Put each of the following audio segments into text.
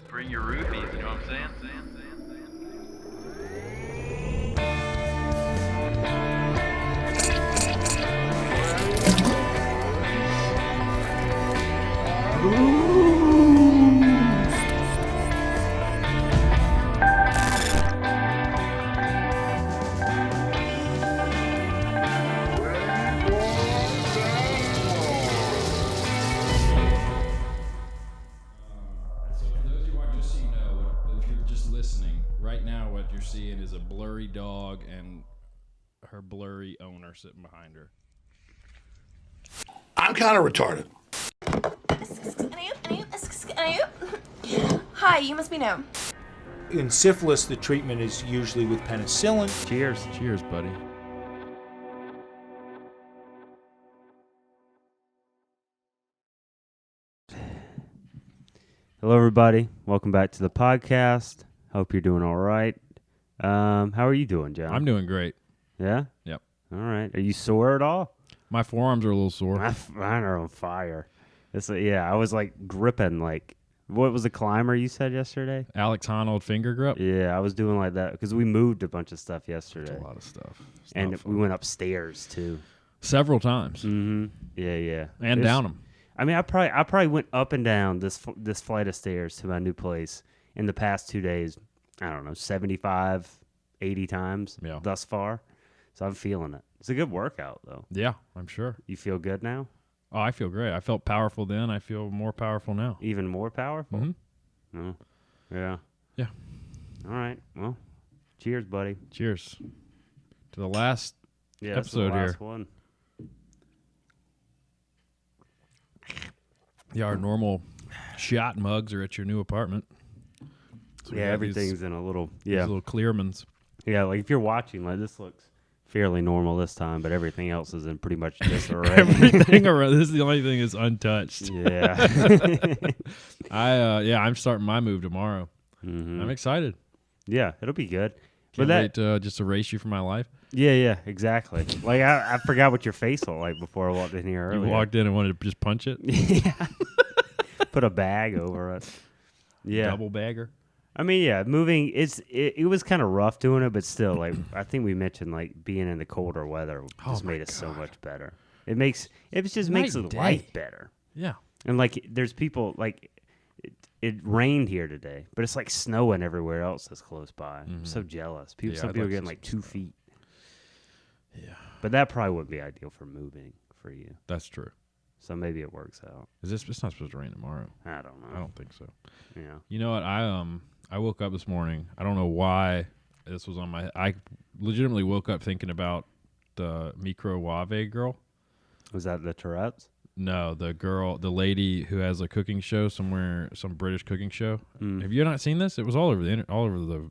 Bring your rupees, you know what I'm saying? Seeing is a blurry dog and her blurry owner sitting behind her. I'm kind of retarded. Hi, you must be new. In syphilis, the treatment is usually with penicillin. Cheers. Cheers, buddy. Hello, everybody. Welcome back to the podcast. Hope you're doing all right. How are you doing, John? I'm doing great. Yeah? Yep. All right. Are you sore at all? My forearms are a little sore. Mine are on fire. I was like gripping what was the climber you said yesterday? Alex Honnold finger grip? Yeah, I was doing like that because we moved a bunch of stuff yesterday. That's a lot of stuff. And we went upstairs too. Several times. Mm-hmm. Yeah. And down them. I mean, I probably went up and down this flight of stairs to my new place in the past 2 days. I don't know, 75, 80 times thus far. So I'm feeling it. It's a good workout, though. Yeah, I'm sure. You feel good now? Oh, I feel great. I felt powerful then. I feel more powerful now. Even more powerful? Mm-hmm. Oh, yeah. Yeah. All right. Well, cheers, buddy. Cheers to the last episode the last here. One. Yeah, our normal shot mugs are at your new apartment. So everything's in a little these little Clearmans. Yeah, like if you're watching, like this looks fairly normal this time, but everything else is in pretty much disarray. Everything around. This is the only thing is untouched. Yeah. I'm starting my move tomorrow. Mm-hmm. I'm excited. Yeah, it'll be good. Can't wait to just erase you from my life. Yeah, exactly. Like I forgot what your face looked like before I walked in here earlier. You walked in and wanted to just punch it. Yeah. Put a bag over it. Yeah. Double bagger. I mean, yeah, moving it was kind of rough doing it, but still, like I think we mentioned, like being in the colder weather just made it so much better. It makes the life better. Yeah, and like there's people like it rained here today, but it's like snowing everywhere else that's close by. I'm so jealous. Some people are getting like 2 feet. Yeah, but that probably wouldn't be ideal for moving for you. That's true. So maybe it works out. It's not supposed to rain tomorrow. I don't know. I don't think so. Yeah. You know what? I woke up this morning. I don't know why this was on my. I legitimately woke up thinking about the microwave girl. Was that the Tourette's? No, the lady who has a cooking show somewhere, some British cooking show. Have you not seen this? It was all over the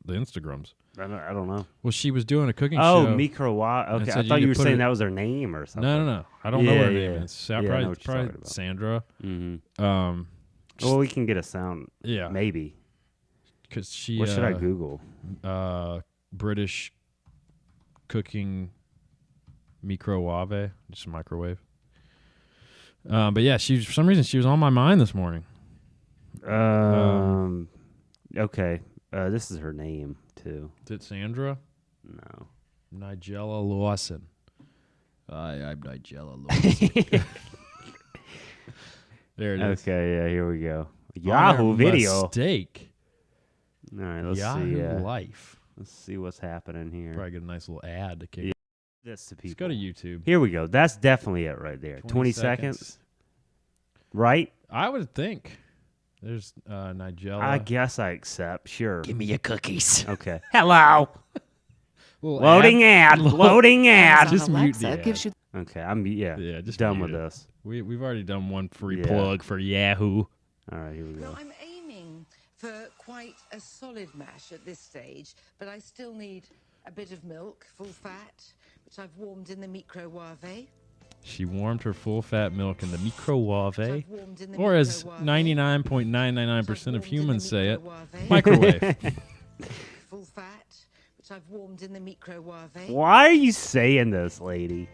Instagrams. I don't know. Well, she was doing a cooking show. Oh, microwave. Okay, I thought you were saying that was her name or something. No. I don't know what her name is. Probably Sandra. Mm-hmm. Well, we can get a sound. Yeah, maybe. Because she. What should I Google? British cooking microwave, just a microwave. But yeah, for some reason she was on my mind this morning. Okay. This is her name too. Is it Sandra? No. Nigella Lawson. I'm Nigella Lawson. There it is. Okay, yeah, here we go. Yahoo video. Mistake. All right, let's Yahoo see. Life. Let's see what's happening here. Probably get a nice little ad to kick. This to people. Let's go to YouTube. Here we go. That's definitely it right there. 20 seconds. Right? I would think. There's Nigella. I guess I accept. Sure. Give me your cookies. Okay. Hello. Loading ad. Loading ad. Just mute the Alexa ad. gives you. Okay. I'm just done mute with it. this. We've already done one free plug for Yahoo. All right, here we go. Now, I'm aiming for quite a solid mash at this stage, but I still need a bit of milk, full fat, which I've warmed in the microwave. She warmed her full-fat milk in the microwave, or as 99.999% of humans say it, microwave. Full fat, which I've warmed in the microwave. Why are you saying this, lady?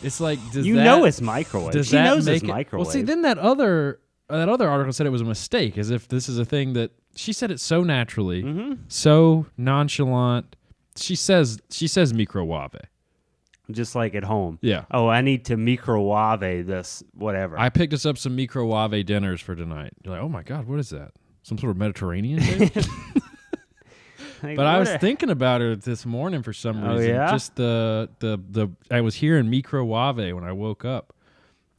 It's like, it's microwave. She knows it's microwave. Well, see, then that other that other article said it was a mistake, as if this is a thing that she said it so naturally, so nonchalant. She says microwave. Just like at home. Yeah. Oh, I need to microwave this, whatever. I picked us up some microwave dinners for tonight. You're like, oh my God, what is that? Some sort of Mediterranean dish? Like, But I was thinking about it this morning for some reason. Oh, yeah? Just the I was hearing microwave when I woke up.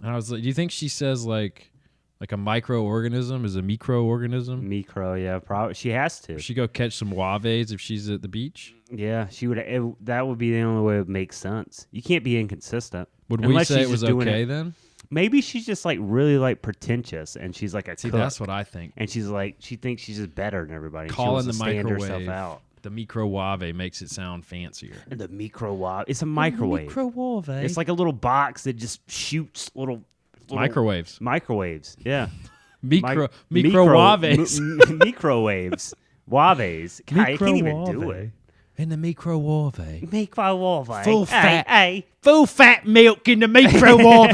And I was like, do you think she says like a microorganism is a microorganism? Micro, yeah, probably. She has to. She go catch some waves if she's at the beach? Yeah, she would. That would be the only way it would make sense. You can't be inconsistent. Would we Unless say she's it was just doing okay it- then? Maybe she's just like really like pretentious, and she's like a See, cook. that's what I think. And she's like, she thinks she's just better than everybody. and Calling she the wants to stand microwave herself out. the microwave makes it sound fancier. And the microwave. It's a microwave. Microwave. It's like a little box that just shoots little microwaves. Microwaves. Yeah. Microwaves. Microwaves. Waves. God, I can't even do it. In the microwave. Microwave. Full fat. Hey. Full fat milk in the microwave.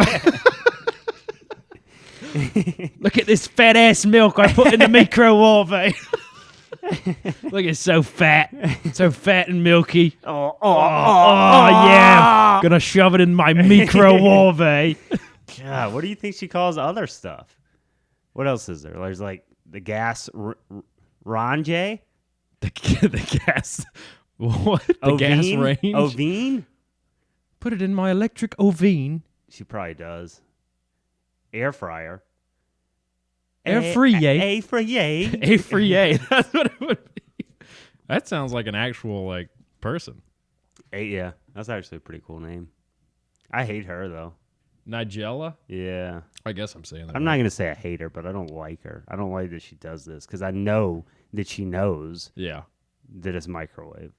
Look at this fat ass milk I put in the microwave. Look, it's so fat and milky. Oh, Yeah, gonna shove it in my microwave. God, what do you think she calls other stuff? What else is there? There's like the gas range. The gas. What? The gas range. Ovine? Put it in my electric oven. She probably does. Air fryer. Air fryer. A fryer. A fryer. That's what it would be. That sounds like an actual like person. Yeah, that's actually a pretty cool name. I hate her though. Nigella? Yeah. I guess I'm saying that. I'm not going to say I hate her, but I don't like her. I don't like that she does this because I know that she knows Yeah. that it's microwave.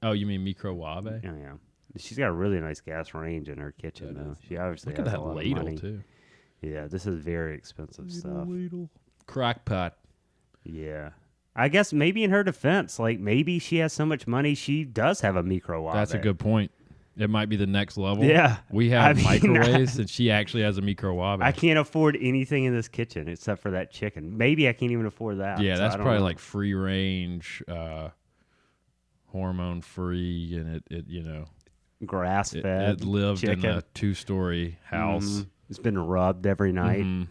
Oh, you mean microwave? Yeah, yeah. She's got a really nice gas range in her kitchen, though. She obviously Look at has that a lot ladle of money. too. Yeah, this is very expensive stuff. Crock pot. Yeah. I guess maybe in her defense, like maybe she has so much money, she does have a microwave. That's a good point. It might be the next level. Yeah. We have I mean, microwaves, and she actually has a microwave. I can't afford anything in this kitchen except for that chicken. Maybe I can't even afford that. Yeah, so that's I don't probably know. like free range, hormone free, and it grass it fed. lived chicken. in a 2-story house. Mhm. It's been rubbed every night. Mhm.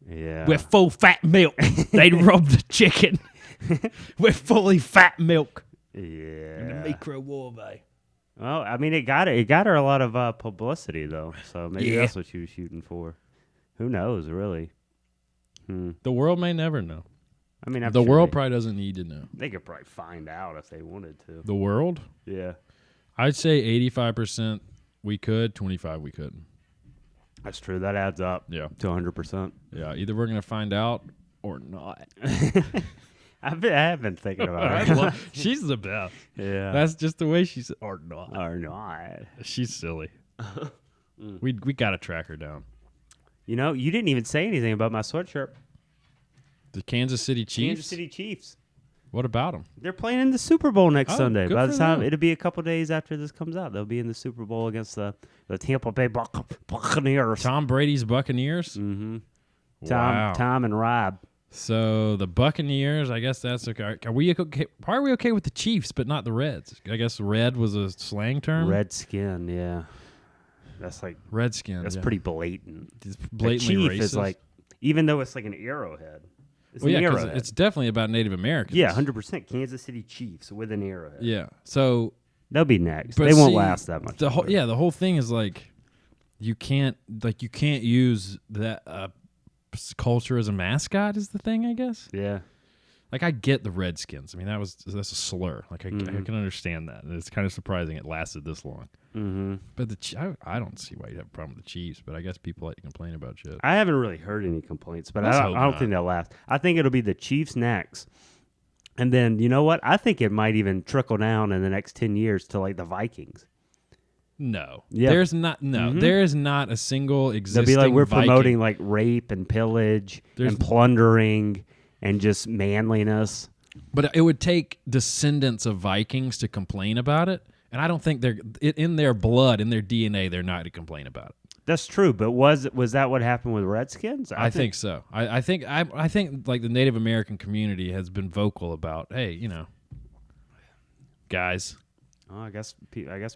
Yeah. With full fat milk, they'd rub the chicken with fully fat milk in the Yeah. microwave. Well, I mean, it got her a lot of publicity though, so maybe Yeah. that's what she was shooting for. Who knows, really? The world may never know. I mean, I'm The sure world they, probably doesn't need to know. they could probably find out if they wanted to. The world? Yeah, I'd say 85% we could, 25 we couldn't. that's true. That adds up. Yeah. To 100%. Yeah, either we're going to find out or not. I have been thinking about it. She's the best. Yeah. That's just the way she's or not. or not. She's silly. We got to track her down. You know, you didn't even say anything about my sweatshirt. The Kansas City Chiefs. Kansas City Chiefs. What about them? They're playing in the Super Bowl next Oh, Sunday. good By for the time them. it'll be a couple days after this comes out, they'll be in the Super Bowl against the Tampa Bay Buccaneers. Tom Brady's Buccaneers? Mm-hmm. Wow. Tom and Rob. So the Buccaneers, I guess that's okay. Are we okay? Why are we okay with the Chiefs but not the Reds? I guess red was a slang term. Redskin, yeah. That's like Redskin. that's yeah. pretty blatant. It's The blatantly chief racist. is like, even though it's like an arrowhead. It's well, an yeah, 'cause arrowhead. it's definitely about Native Americans. Yeah, 100%. Kansas City Chiefs with an arrowhead. Yeah. So They'll be next. but They won't see, last that much. The whole longer. the whole thing is like you can't use that culture as a mascot is the thing, I guess. Yeah. Like I get the Redskins. I mean that's a slur. Like I Mm-hmm. can understand that. And it's kind of surprising it lasted this long. Mm-hmm. But I don't see why you have a problem with the Chiefs. But I guess people like to complain about shit. I haven't really heard any complaints, but Let's I hope don't not. think they'll last. I think it'll be the Chiefs next. And then, you know what? I think it might even trickle down in the next 10 years to like the Vikings. No, Yeah. there's not. No, Mhm. there is not a single They'll existing. be like, we're Viking. promoting like rape and pillage There's- and plundering and just manliness. But it would take descendants of Vikings to complain about it, and I don't think they're in their blood, in their DNA. They're not to complain about it. That's true, but was that what happened with Redskins? I think so. I think like the Native American community has been vocal about, hey, guys. Oh, I guess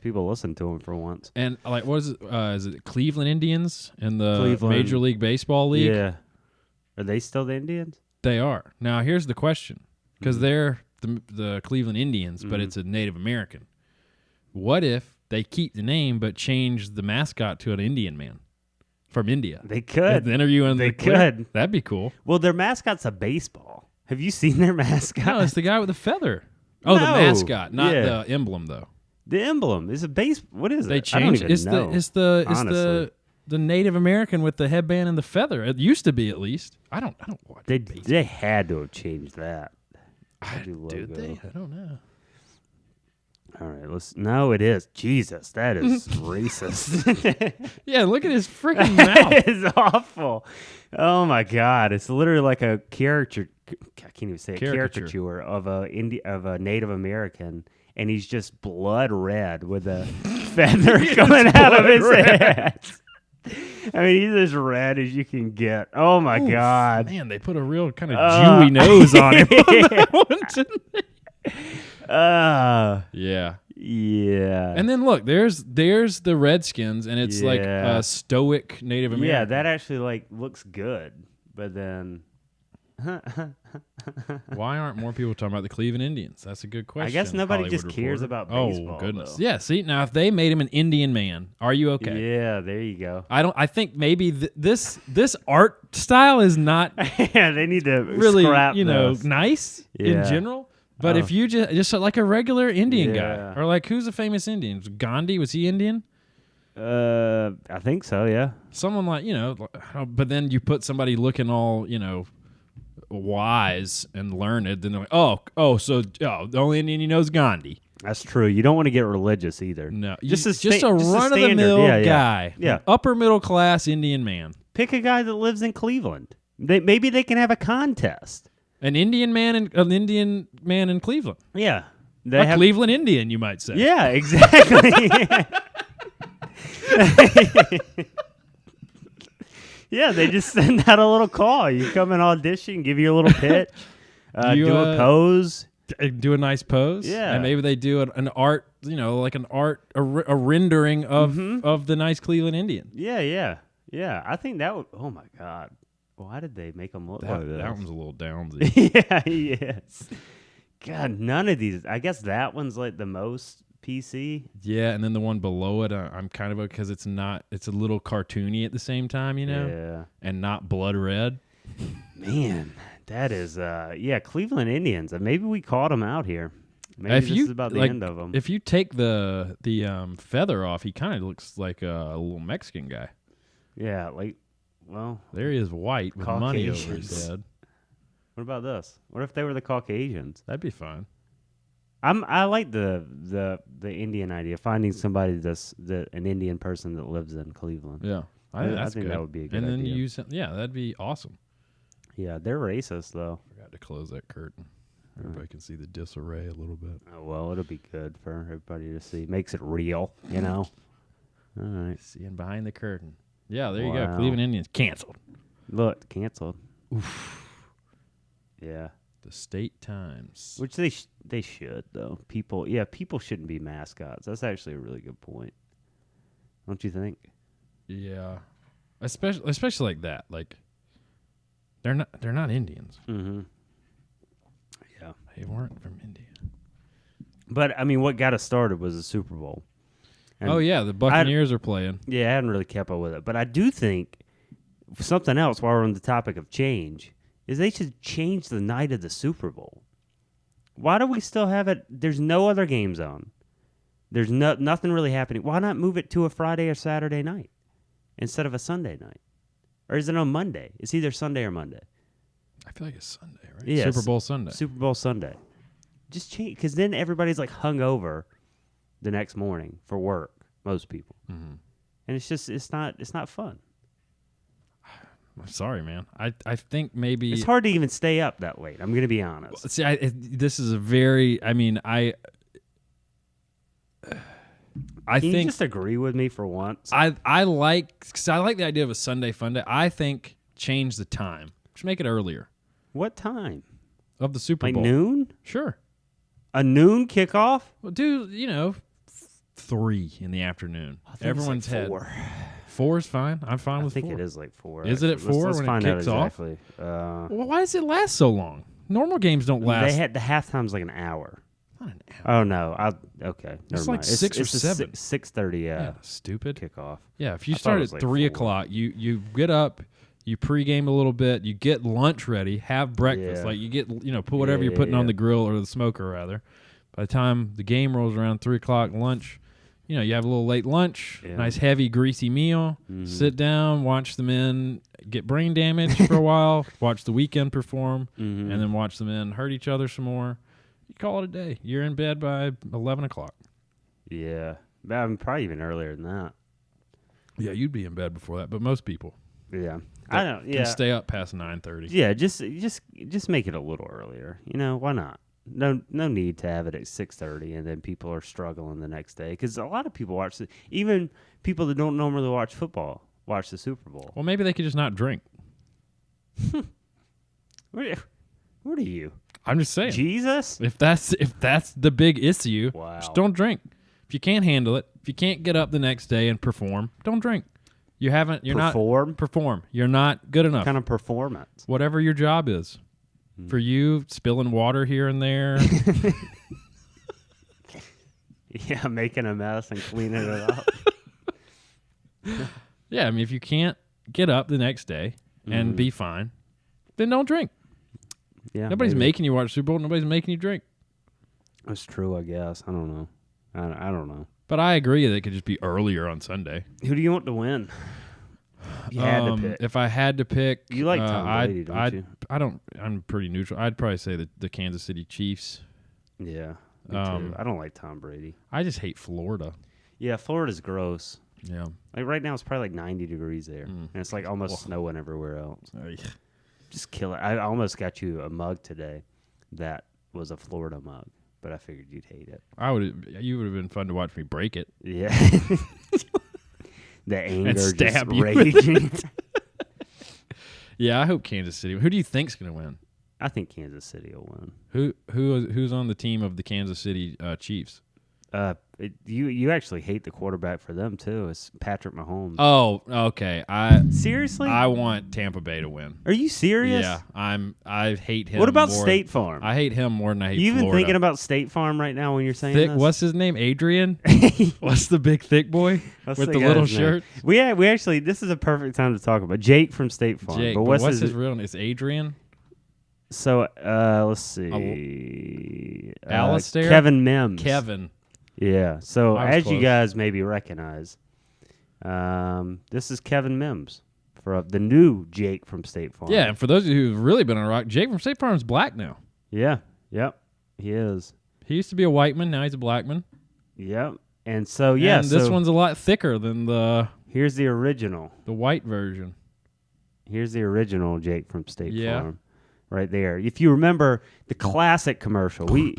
people listen to him for once. And like, what is it? Is it Cleveland Indians in the Cleveland. Major League Baseball league? Yeah, are they still the Indians? They are. Now here's the question, because they're the Cleveland Indians, but it's a Native American. What if they keep the name but change the mascot to an Indian man from India? They could. The interview in They the clip? could. That'd be cool. Well, their mascot's a baseball. Have you seen their mascot? No, it's the guy with the feather. Oh, the No. mascot, not Yeah. the emblem, though. The emblem is a base. What is They it? I don't changed. even know. It's honestly. the Native American with the headband and the feather. It used to be, at least. I don't watch. They had to have changed that. Did they? I don't know. All right, no, it is. Jesus, that is racist. Yeah, look at his freaking mouth. That is awful. Oh my God, it's literally like a caricature. I can't even say it. Caricature of a Native American, and he's just blood red with a feather coming out of his head. I mean, he's as red as you can get. Oh my God, man, they put a real kind of Jewy nose on him. On that one, didn't they? Yeah. And then look, there's the Redskins, and it's like a stoic Native American. Yeah, that actually like looks good, but then. Why aren't more people talking about the Cleveland Indians? That's a good question. I guess nobody Hollywood just cares Reporter. about baseball. Oh goodness, though. yeah. See, now if they made him an Indian man, are you okay? Yeah, there you go. I think maybe this art style is not Yeah, they need to really scrap this. nice in Yeah. general. But if you just like a regular Indian Yeah. guy, or like who's a famous Indian? Gandhi, was he Indian? I think so. Yeah. Someone like but then you put somebody looking all wise and learned, then they're like, so the only Indian you know is Gandhi. That's true. You don't want to get religious either. No, just a run of the mill guy, Yeah. upper middle class Indian man, Pick a guy that lives in Cleveland. Maybe they can have a contest. an Indian man in Cleveland, Yeah. Cleveland Indian, you might say. Yeah, exactly. Yeah, they just send out a little call. You come and audition, give you a little pitch, do a pose. Do a nice pose. Yeah. And maybe they do an art, a rendering of the nice Cleveland Indian. Yeah. I think that would, oh my God. Why did they make them look like this? That one's a little downsy. Yeah, yes. God, none of these. I guess that one's like the most PC. Yeah, and then the one below it, I'm kind of because it's a little cartoony at the same time, Yeah. and not blood red. Man, that is, Cleveland Indians. Maybe we caught them out here. Maybe this is about the end of them. If you take the feather off, he kind of looks like a little Mexican guy. Yeah, There he is, white with money over his Caucasians. head. What about this? What if they were the Caucasians? That'd be fine. I like the Indian idea, finding somebody an Indian person that lives in Cleveland. Yeah, I that's think good. that would be a good and then idea. that'd be awesome. Yeah, they're racist though. Forgot to close that curtain. Everybody can see the disarray a little bit. Oh well, it'll be good for everybody to see. Makes it real, All right. Seeing behind the curtain. Yeah, there you go. Wow. Cleveland Indians canceled. Look, canceled. Oof. Yeah. The State Times. Which they should though. People shouldn't be mascots. That's actually a really good point. Don't you think? Yeah, especially like that. Like they're not Indians. Mm-hmm. Yeah, They weren't from India. but I mean, what got us started was the Super Bowl. And The Buccaneers are playing. Yeah, I hadn't really kept up with it, but I do think something else. While we're on the topic of change, is they should change the night of the Super Bowl. Why do we still have it? There's no other games on. There's nothing really happening. Why not move it to a Friday or Saturday night instead of a Sunday night? Or is it on Monday? It's either Sunday or Monday. I feel like it's Sunday, right? Yes. Super Bowl Sunday. Super Bowl Sunday. Just change, because then everybody's like hungover the next morning for work. Most people, and it's not fun. I'm sorry, man. I think maybe It's hard to even stay up that late. I'm going to be honest. See, this is a very. I mean, I Can think you just agree with me for once? I like the idea of a Sunday fun day. I think change the time. Just make it earlier What time? of the Super Like Bowl. noon? Sure. A noon kickoff? Well, do 3 in the afternoon. Everyone's it's like had 4. 4 is fine. I'm fine I with think 4. it is like 4. Is it at actually. 4 Let's when it find out kicks off? exactly. Well, why does it last so long? Normal games don't last. The halftime's like an hour. Not an hour. Oh no! Okay, never It's mind. like 6 or 7. 6:30. Yeah, stupid. Kickoff. Yeah, if you I thought start it at was like 3 4. o'clock, you get up, you pregame a little bit, you get lunch ready, have breakfast. Yeah. Like you get, put whatever you're putting on the grill or the smoker rather. By the time the game rolls around 3 o'clock, lunch, you have a little late lunch, nice heavy greasy meal, sit down, watch the men get brain damage for a while, watch the weekend perform, and then watch the men hurt each other some more. You call it a day. You're in bed by 11 o'clock. Yeah, I'm probably even earlier than that. Yeah, you'd be in bed before that, but most people Yeah, I don't. can Yeah, stay up past 9:30. yeah. Just make it a little earlier. Why not? No need to have it at 6:30, and then people are struggling the next day because a lot of people watch it. Even people that don't normally watch football watch the Super Bowl. Well, maybe they could just not drink. What are you? I'm just saying. Jesus? If that's the big issue, Wow. just don't drink. If you can't handle it, if you can't get up the next day and perform, don't drink. You're Perform? not perform. You're not good enough. What kind of performance? Whatever your job is. For you, spilling water here and there. Yeah, making a mess and cleaning it up. Yeah, I mean, if you can't get up the next day and be fine, then don't drink. Yeah, Nobody's maybe. making you watch Super Bowl. Nobody's making you drink. That's true, I guess. I don't know. I don't know. But I agree that it could just be earlier on Sunday. Who do you want to win? You had to pick. If I had to pick, You like Tom Brady, don't you? I don't. I'm pretty neutral. I'd probably say the Kansas City Chiefs. Yeah, me too. I don't like Tom Brady. I just hate Florida. Yeah, Florida's gross. Yeah. Like right now, it's probably like 90 degrees there, and it's like almost snowing everywhere else. Just kill it. I almost got you a mug today that was a Florida mug, but I figured you'd hate it. You would have been fun to watch me break it. Yeah. The anger And stab just you with raging. Yeah, I hope Kansas City. Who do you think's going to win? I think Kansas City will win. Who's on the team of the Kansas City Chiefs? You actually hate the quarterback for them too. It's Patrick Mahomes. Oh, okay. Seriously? I want Tampa Bay to win. Are you serious? Yeah, I hate him. What about more- State Farm? I hate him more than I hate You even Florida. thinking about State Farm right now when you're saying thick? this? What's his name? Adrian. What's the big thick boy What's with the the guy's little name? shirt? We actually this is a perfect time to talk about Jake from State Farm. Jake. But What's what's his real name? It's Adrian. So let's see. Alistair? Kevin Mims. Kevin. Yeah. So I was as you close. guys maybe recognize, this is Kevin Mims for the new Jake from State Farm. Yeah, and for those of you who've really been on rock, Jake from State Farm is black now. Yeah. Yep. He is. He used to be a white man, now he's a black man. Yep. And so yeah, and this so one's a lot thicker than the here's the original. white version. Here's the original Jake from State Yeah. Farm. Right there. If you remember the classic commercial, we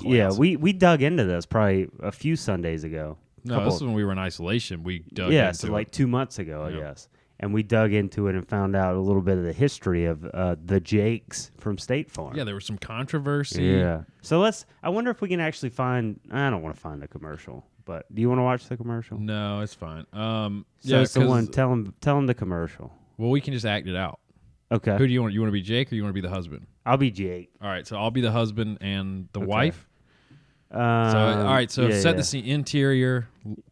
dug into this probably a few Sundays ago. No, this is when we were in isolation. We dug Yeah, into so it. like 2 months ago, I Yeah. guess. And we dug into it and found out a little bit of the history of the Jakes from State Farm. Yeah, there was some controversy. Yeah. So I wonder if we can actually find, I don't want to find the commercial, but do you want to watch the commercial? No, it's fine. So yeah, it's the 'cause- one, tell him the commercial. Well, we can just act it out. Okay. Who do you want? You want to be Jake or you want to be the husband? I'll be Jake. All right, so I'll be the husband and the wife. So Yeah, set the scene. Interior,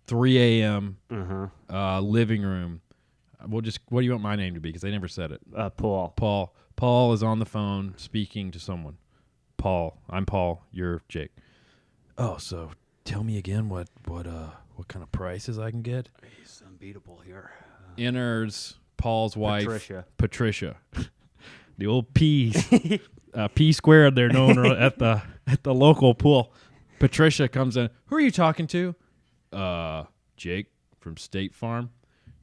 3 a.m. Uh-huh. Living room. What do you want my name to be? Because they never said it. Paul. Paul is on the phone speaking to someone. Paul, I'm Paul. You're Jake. Oh, so tell me again what kind of prices I can get? He's unbeatable here. Enters Paul's wife, Patricia. the old P squared. They're known at the local pool. Patricia comes in. Who are you talking to? Jake from State Farm.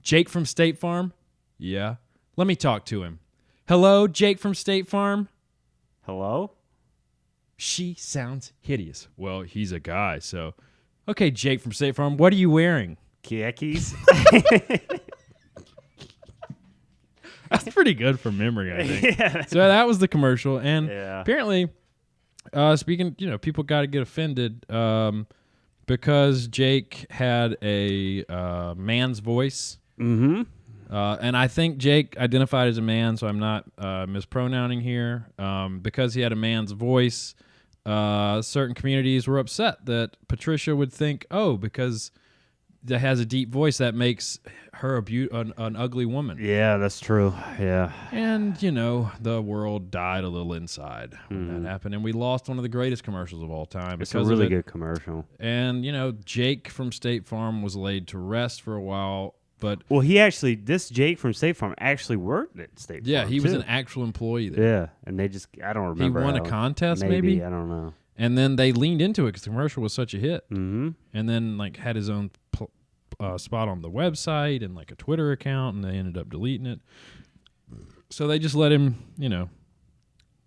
Jake from State Farm? Yeah. Let me talk to him. Hello, Jake from State Farm? Hello? She sounds hideous. Well, he's a guy, so. Okay, Jake from State Farm, what are you wearing? Khakis. That's pretty good from memory, I think. Yeah. So that was the commercial, and Yeah. apparently, speaking, people got to get offended because Jake had a man's voice. Mm-hmm. And I think Jake identified as a man, so I'm not mispronouncing here. Because he had a man's voice, certain communities were upset that Patricia would think, because that has a deep voice, that makes her an ugly woman. Yeah, that's true. Yeah. And, the world died a little inside when that happened. And we lost one of the greatest commercials of all time. It's a because really of it. good commercial. And, Jake from State Farm was laid to rest for a while. But Well, this Jake from State Farm actually worked at State Farm. yeah, he was too. an actual employee there. Yeah, and I don't remember. He won a how. contest, maybe? I don't know. And then they leaned into it because the commercial was such a hit. Mm-hmm. And then, had his own spot on the website and, a Twitter account, and they ended up deleting it. So they just let him,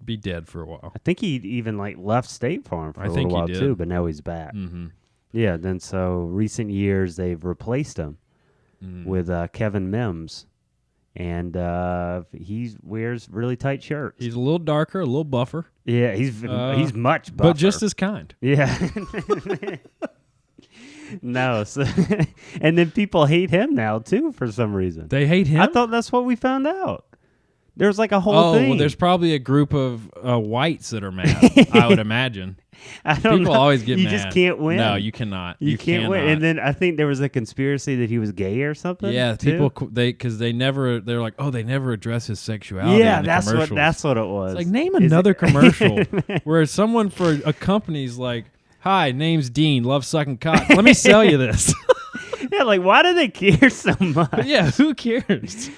be dead for a while. I think he even left State Farm for a think little while he did. too, but now he's back. Mm-hmm. Yeah, then so recent years they've replaced him with Kevin Mims, and he wears really tight shirts. He's a little darker, a little buffer. Yeah, he's much buffer. But just as kind. Yeah. No, so and then people hate him now too for some reason. They hate him? I thought that's what we found out. There's a whole thing. Well, there's probably a group of whites that are mad, I would imagine. I don't People know. always get you mad. just can't win. No, you cannot. You can't win. cannot. And then I think there was a conspiracy that he was gay or something. Yeah, too. people they're like, they never address his sexuality. Yeah, in the that's commercials. what it was. It's like, name Is another it- commercial where someone for a company's like, "Hi, name's Dean, love sucking cock. Let me sell you this." Yeah, why do they care so much? But yeah, who cares?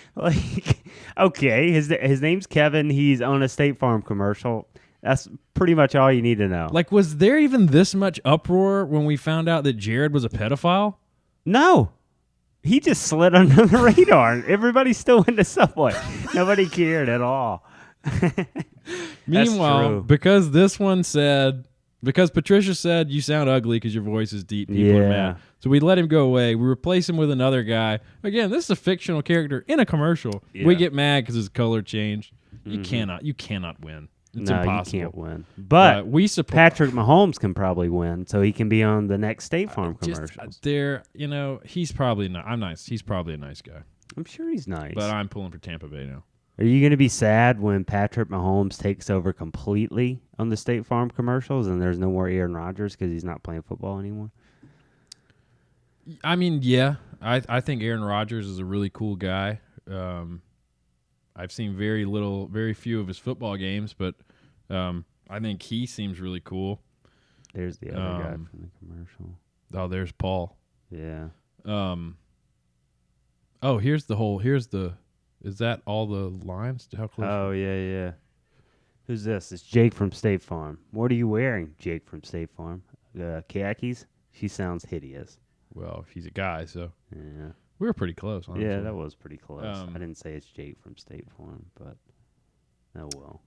Okay, his name's Kevin. He's on a State Farm commercial. That's pretty much all you need to know. Was there even this much uproar when we found out that Jared was a pedophile? No. He just slid under the radar. Everybody still went to Subway. Nobody cared at all. Meanwhile, true. because Patricia said you sound ugly because your voice is deep, people are Yeah. mad. So we let him go away. We replace him with another guy. Again, this is a fictional character in a commercial. Yeah. We get mad because his color changed. You cannot win. It's no, impossible. you can't win. But we support Patrick Mahomes can probably win, so he can be on the next State Farm commercials. He's probably not. I'm nice. He's probably a nice guy. I'm sure he's nice. But I'm pulling for Tampa Bay now. Are you going to be sad when Patrick Mahomes takes over completely on the State Farm commercials and there's no more Aaron Rodgers because he's not playing football anymore? I mean, yeah. I think Aaron Rodgers is a really cool guy. I've seen very few of his football games, but I think he seems really cool. There's the other guy from the commercial. Oh, there's Paul. Yeah. Is that all the lines? How close? Oh, yeah. Who's this? It's Jake from State Farm. What are you wearing, Jake from State Farm? Khakis? She sounds hideous. Well, he's a guy, so Yeah. we were pretty close. Honestly. Yeah, that was pretty close. I Um, didn't say it's Jake from State Farm, but oh well.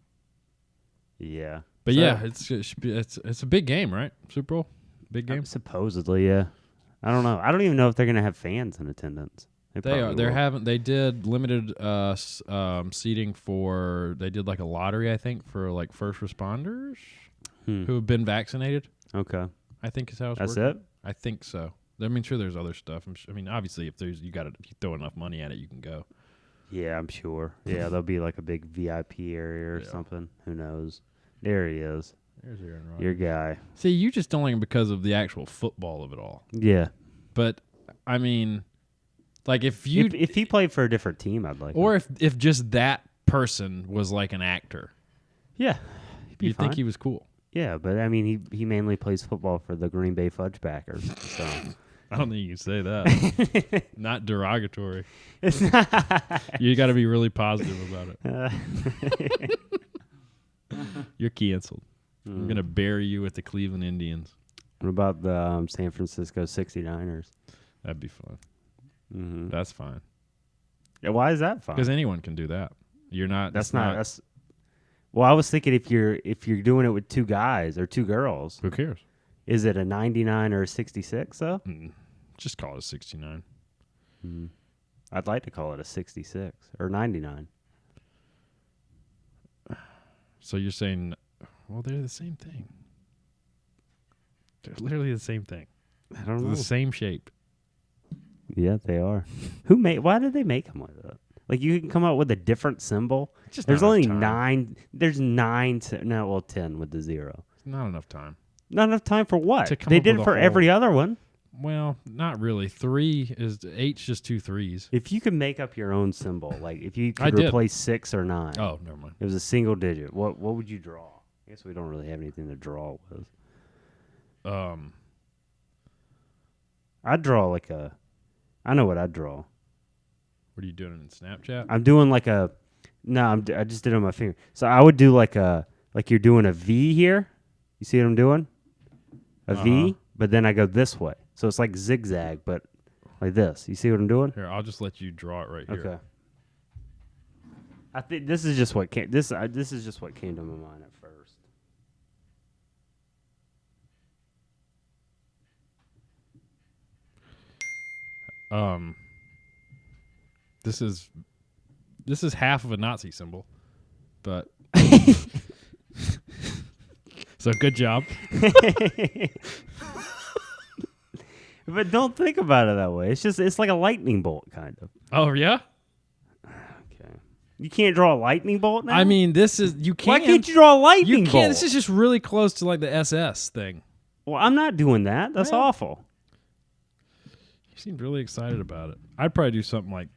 Yeah. But So- yeah, it's a big game, right? Super Bowl, big game. Supposedly, yeah. I don't know. I don't even know if they're gonna have fans in attendance. They are. They did limited seating for. They did a lottery, I think, for first responders who have been vaccinated. Okay. I think is how it's That's working. it? I think so. Sure, there's other stuff. Obviously, if you throw enough money at it, you can go. Yeah, I'm sure. Yeah, there'll be a big VIP area or something. Who knows? There he is. There's Aaron Rodgers. Your guy. See, you just don't like him because of the actual football of it all. Yeah. But if If he played for a different team, I'd like or him. if just that person was like an actor, Yeah. He'd be you'd think fine. he was cool. Yeah, but he mainly plays football for the Green Bay Fudgebackers. So I don't think you can say that. Not derogatory. You got to be really positive about it. You're canceled. I'm gonna bury you with the Cleveland Indians. What about the San Francisco 69ers? That'd be fun. Mm-hmm. That's fine. Yeah, why is that fun? Because anyone can do that. You're not. That's not. That's. Well, I was thinking if you're doing it with two guys or two girls, Who cares? is it a 99 or a 66 though? Just call it a 69. I'd like to call it a 66 or 99. So you're saying, well, they're the same thing. They're literally the same thing. I don't They're know. the same shape. Yeah, they are. Why did they make them like that? Like, you can come up with a different symbol. Just There's not only enough time. 9. There's 9. 10 with the 0. Not enough time. Not enough time for what? To come They up did with it a for whole- every other one. Well, not really. 8's just 2 3s. If you could make up your own symbol, like if you I could did. replace 6 or 9, Oh, never mind. it was a single digit. What would you draw? I guess we don't really have anything to draw with. I'd draw like a. I know what I'd draw. What are you doing in Snapchat? I'm doing like a. No, I just did it on my finger. So I would do like you're doing a V here. You see what I'm doing? A V, but then I go this way. So it's like zigzag, but like this. You see what I'm doing? Here, I'll just let you draw it right here. Okay. I think this is just what came. This is just what came to my mind at first. This is half of a Nazi symbol, but so good job. But don't think about it that way. It's like a lightning bolt, kind of. Oh yeah. Okay. You can't draw a lightning bolt now? I mean, this is you why can't. can't you draw a lightning You bolt? can't. This is just really close to like the SS thing. Well, I'm not doing that. That's Well, awful. You seemed really excited about it. I'd probably do something like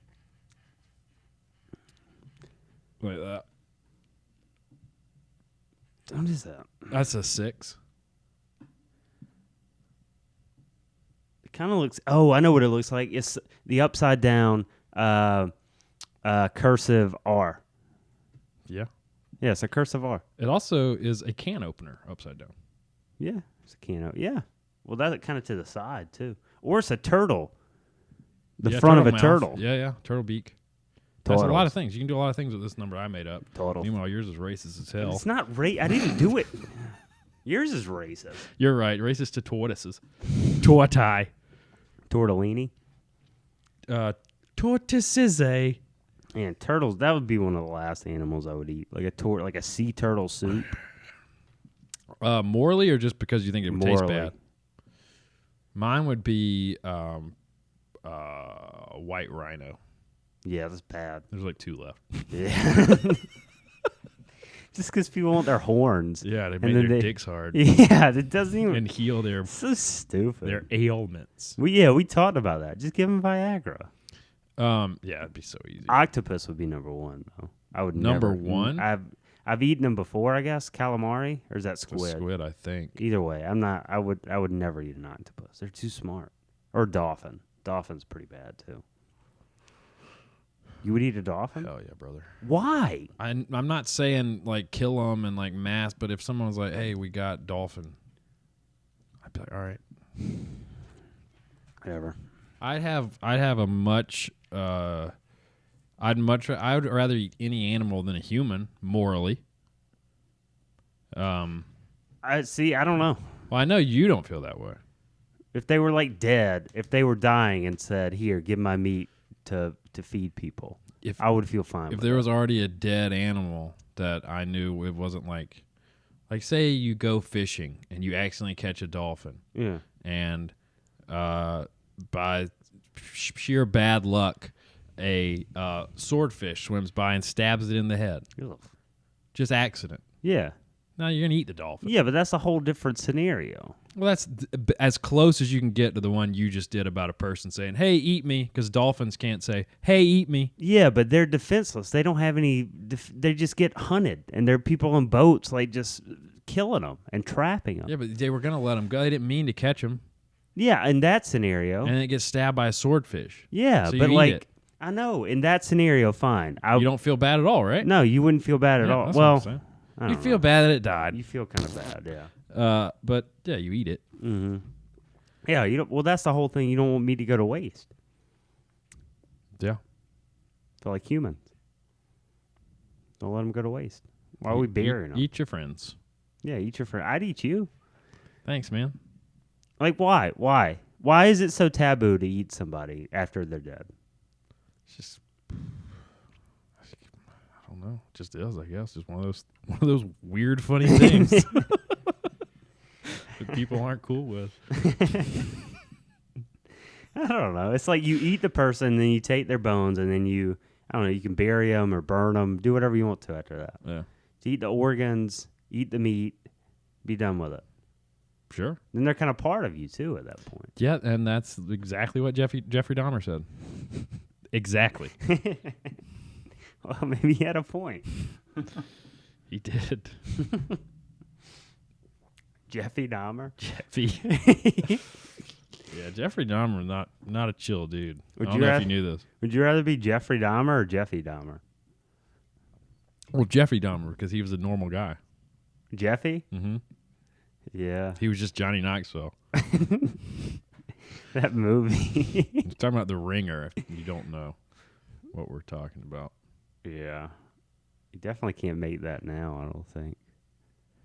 that. What is that? That's a 6. It kind of looks. Oh, I know what it looks like. It's the upside down cursive R. Yeah. Yeah, it's a cursive R. It also is a can opener upside down. Yeah, it's a can. Yeah. Well, that's kind of to the side too, or it's a turtle. The Yeah, front of a mouth. turtle. Yeah. Turtle beak. That's a lot Turtles. of things. You can do a lot of things with this number I made up. Turtles. Meanwhile, yours is racist as hell. It's not I didn't do it. Yours is racist. You're right. Racist to tortoises. Tortai. Tortellini. Tortoises. Man, turtles. That would be one of the last animals I would eat, like a sea turtle soup. Morally, or just because you think it would taste Morally. bad? Mine would be white rhino. Yeah, that's bad. There's like 2 left. Yeah. Just because people want their horns. Yeah, they And make then their dicks hard Yeah, it doesn't even. and heal their So stupid. ailments. We talked about that. Just give them Viagra. Yeah, it'd be so easy. Octopus would be number 1 though. I would Number never, 1? I've eaten them before, I guess. Calamari, or is that It's a squid? squid, I think. Either way, I'm not. I would never eat an octopus. They're too smart. Or dolphin. Dolphin's pretty bad too. You would eat a dolphin? Hell yeah, brother. Why? I'm not saying like kill them and like mass, but if someone was like, "Hey, we got dolphin," I'd be like, "All right." Whatever. I'd have a much. I would rather eat any animal than a human morally. I see. I don't know. Well, I know you don't feel that way. If they were like dead, if they were dying and said, "Here, give my meat to feed people," I would feel fine. If with there that. was already a dead animal that I knew it wasn't like say you go fishing and you accidentally catch a dolphin, Yeah. and by sheer bad luck, a swordfish swims by and stabs it in the head. Ugh. Just accident. Yeah. Now you're gonna eat the dolphin. Yeah, but that's a whole different scenario. Well, that's as close as you can get to the one you just did about a person saying, "Hey, eat me," because dolphins can't say, "Hey, eat me." Yeah, but they're defenseless. They don't have any. They just get hunted, and there are people in boats like just killing them and trapping them. Yeah, but they were gonna let him go. They didn't mean to catch him, Yeah, in that scenario. and it gets stabbed by a swordfish. Yeah, So but you eat like it. I know in that scenario, fine. You don't feel bad at all, right? No, you wouldn't feel bad at Yeah, all. that's what I'm Well, saying. I You don't feel know. bad that it died. You feel kind of bad, yeah. But yeah, you eat it. Mm-hmm. Yeah, you don't. Well, that's the whole thing. You don't want meat to go to waste. Yeah. So like humans, don't let them go to waste. Why are we burying them? Eat your friends. Yeah, eat your friend. I'd eat you. Thanks, man. Like why? Why? Why is it so taboo to eat somebody after they're dead? It's just, I don't know. It just is, I guess. Just one of those weird, funny things that people aren't cool with. I don't know. It's like you eat the person, then you take their bones, and then you can bury them or burn them, do whatever you want to after that. Yeah. To eat the organs, eat the meat, be done with it. Sure. Then they're kind of part of you too at that point. Yeah, and that's exactly what Jeffrey Dahmer said. Exactly. Well, maybe he had a point. He did. Jeffrey Dahmer. Jeffy. Yeah, Jeffrey Dahmer not a chill dude. I don't know if you knew this. Would you rather be Jeffrey Dahmer or Jeffy Dahmer? Well, Jeffrey Dahmer, because he was a normal guy. Jeffy? Mm-hmm. Yeah. He was just Johnny Knoxville. That movie. He's talking about The Ringer, if you don't know what we're talking about. Yeah. You definitely can't make that now, I don't think.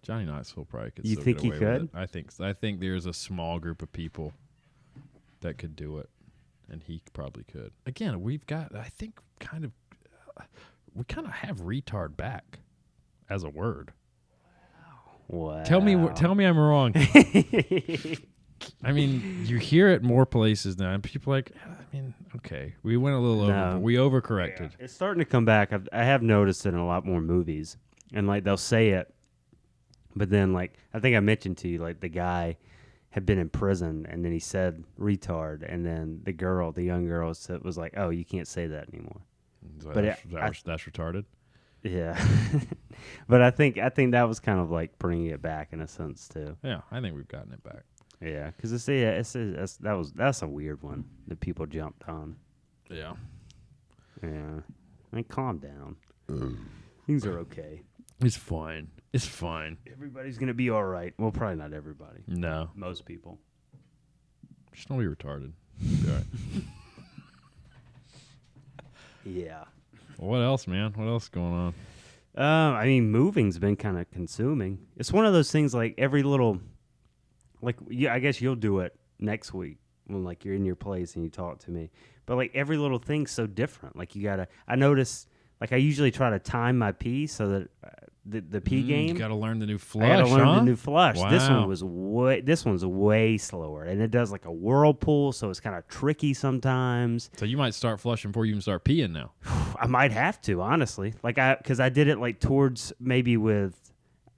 Johnny Knoxville probably could You still think get he away could? with it. I think so. I think there's a small group of people that could do it, and he probably could. Again, we kind of have retard back as a word. Wow. Tell me I'm wrong. I mean, you hear it more places now, and people are like, I mean, okay, we went a little over. We overcorrected. Yeah. It's starting to come back. I have noticed it in a lot more movies, and like they'll say it, but then like I think I mentioned to you, like the guy had been in prison, and then he said retard, and then the young girl was like, oh, you can't say that anymore. That's retarded. Yeah. But I think that was kind of like bringing it back in a sense too. Yeah, I think we've gotten it back. Yeah, because that's a weird one that people jumped on. Yeah. Yeah. I mean, calm down. Things are okay. It's fine. It's fine. Everybody's gonna be all right. Well, probably not everybody. No. Most people. Just don't be retarded. Be all right. Yeah. Well, what else, man? What else is going on? I mean, moving's been kind of consuming. It's one of those things like every little, like, yeah, I guess you'll do it next week when like you're in your place and you talk to me. But like every little thing's so different. Like I notice, like I usually try to time my pee so that the pee game. You got to learn the new flush. I got to learn huh? the new flush. Wow. This one's way slower, and it does like a whirlpool, so it's kind of tricky sometimes. So you might start flushing before you even start peeing now. I might have to, honestly. Like because I did it like towards maybe with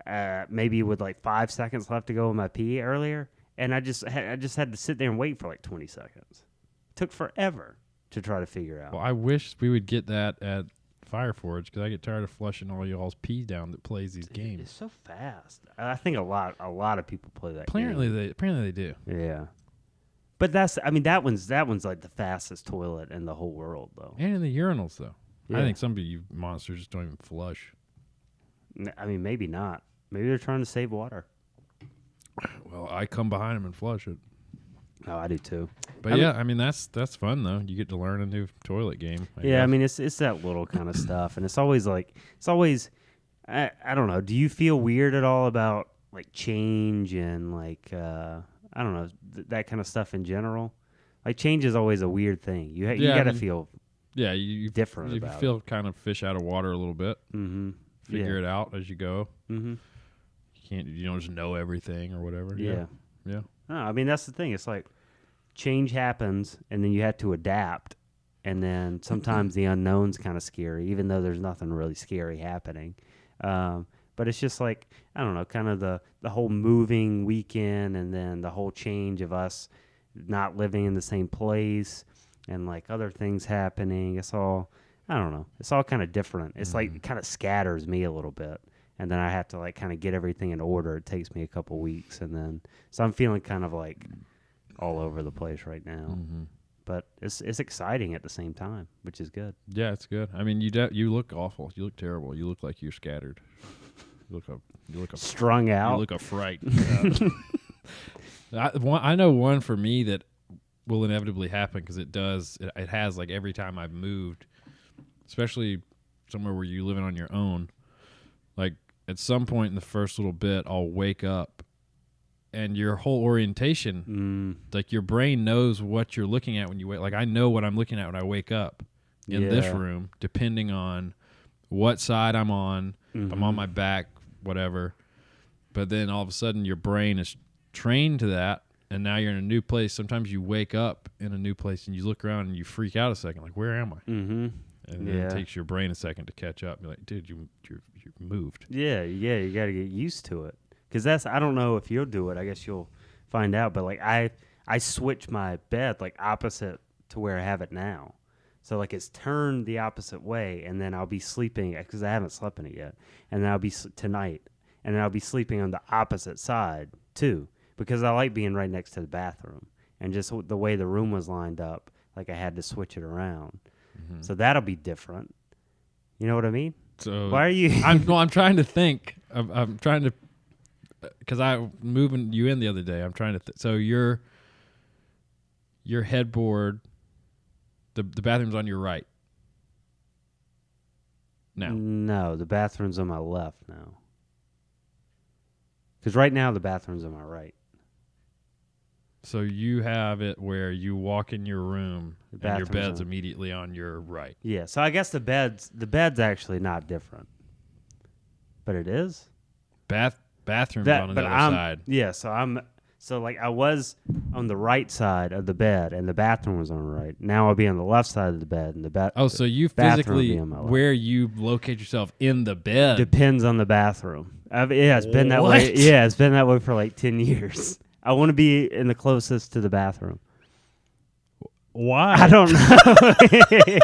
like 5 seconds left to go in my pee earlier, and I just had to sit there and wait for like 20 seconds. It took forever to try to figure out. Well, I wish we would get that at Fire Forge because I get tired of flushing all y'all's pee down that plays these games. It's so fast. I think a lot of people play that. Apparently game. they do. Yeah. But that one's like the fastest toilet in the whole world, though. And in the urinals, though. Yeah. I think some of you monsters just don't even flush. I mean, maybe not. Maybe they're trying to save water. Well, I come behind them and flush it. Oh, I do too. But I mean that's fun though. You get to learn a new toilet game. I guess. I mean it's that little kind of stuff, and it's always I don't know. Do you feel weird at all about like change and like I don't know that kind of stuff in general? Like change is always a weird thing. You got to feel you different. You about feel it. kind of fish out of water a little bit. Mm-hmm. Figure it out as you go. Mm-hmm. You don't just know everything or whatever. Yeah. No, I mean that's the thing. It's like change happens, and then you have to adapt, and then sometimes the unknown's kind of scary, even though there's nothing really scary happening. But it's just like I don't know, kind of the whole moving weekend, and then the whole change of us not living in the same place, and like other things happening. It's all I don't know. It's all kind of different. It's like it kind of scatters me a little bit. And then I have to like kind of get everything in order. It takes me a couple weeks, and then so I'm feeling kind of like all over the place right now. Mm-hmm. But it's exciting at the same time, which is good. Yeah, it's good. I mean, you look awful. You look terrible. You look like you're scattered. You look strung out. You look a fright. I know one for me that will inevitably happen because it does. It has like every time I've moved, especially somewhere where you're living on your own. Like at some point in the first little bit, I'll wake up and your whole orientation, like your brain knows what you're looking at when you wake. Like I know what I'm looking at when I wake up in this room, depending on what side I'm on. If I'm on my back, whatever. But then all of a sudden your brain is trained to that, and now you're in a new place. Sometimes you wake up in a new place and you look around and you freak out a second, like, where am I? Mm-hmm. And then it takes your brain a second to catch up. You're like, dude, you've moved. Yeah, you got to get used to it. Because I don't know if you'll do it. I guess you'll find out. But, like, I switch my bed, like, opposite to where I have it now. So, like, it's turned the opposite way, and then I'll be sleeping, because I haven't slept in it yet, and then I'll be tonight, and then I'll be sleeping on the opposite side, too, because I like being right next to the bathroom. And just the way the room was lined up, like, I had to switch it around. Mm-hmm. So that'll be different. You know what I mean? So why are you? I'm trying to think. I'm trying to, because I moving you in the other day. I'm trying to. So your headboard, the bathroom's on your right. No, the bathroom's on my left now. Because right now the bathroom's on my right. So you have it where you walk in your room and your bed's immediately on your right. Yeah, so I guess the bed's actually not different. But it is? Bathroom's on the other side. Yeah, so like I was on the right side of the bed and the bathroom was on the right. Now I'll be on the left side of the bed and so you physically where you locate yourself in the bed depends on the bathroom. It's been that way. Yeah, it's been that way for like 10 years. I want to be in the closest to the bathroom. Why? I don't know.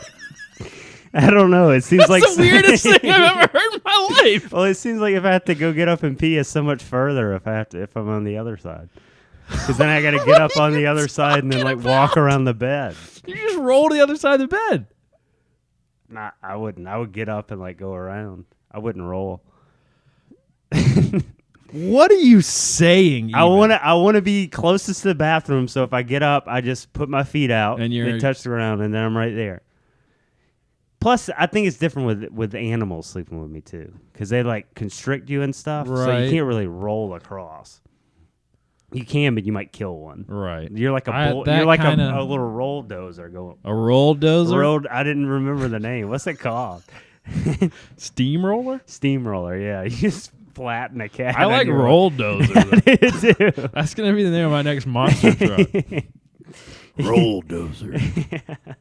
I don't know. It seems That's the weirdest thing I've ever heard in my life. Well, it seems like if I have to go get up and pee, it's so much further if I'm on the other side. Because then I got to get up on the other side and then like walk around the bed. You just roll to the other side of the bed. Nah, I wouldn't. I would get up and like go around. I wouldn't roll. What are you saying? I want to be closest to the bathroom, so if I get up, I just put my feet out and touch the ground, and then I'm right there. Plus, I think it's different with animals sleeping with me too, because they like constrict you and stuff, so you can't really roll across. You can, but you might kill one. Right. You're like a little roll dozer going. A roll dozer? I didn't remember the name. What's it called? Steamroller? Steamroller. Yeah. You just flatten a cat. I like roll dozer. I do too. That's gonna be the name of my next monster truck. Roll dozer.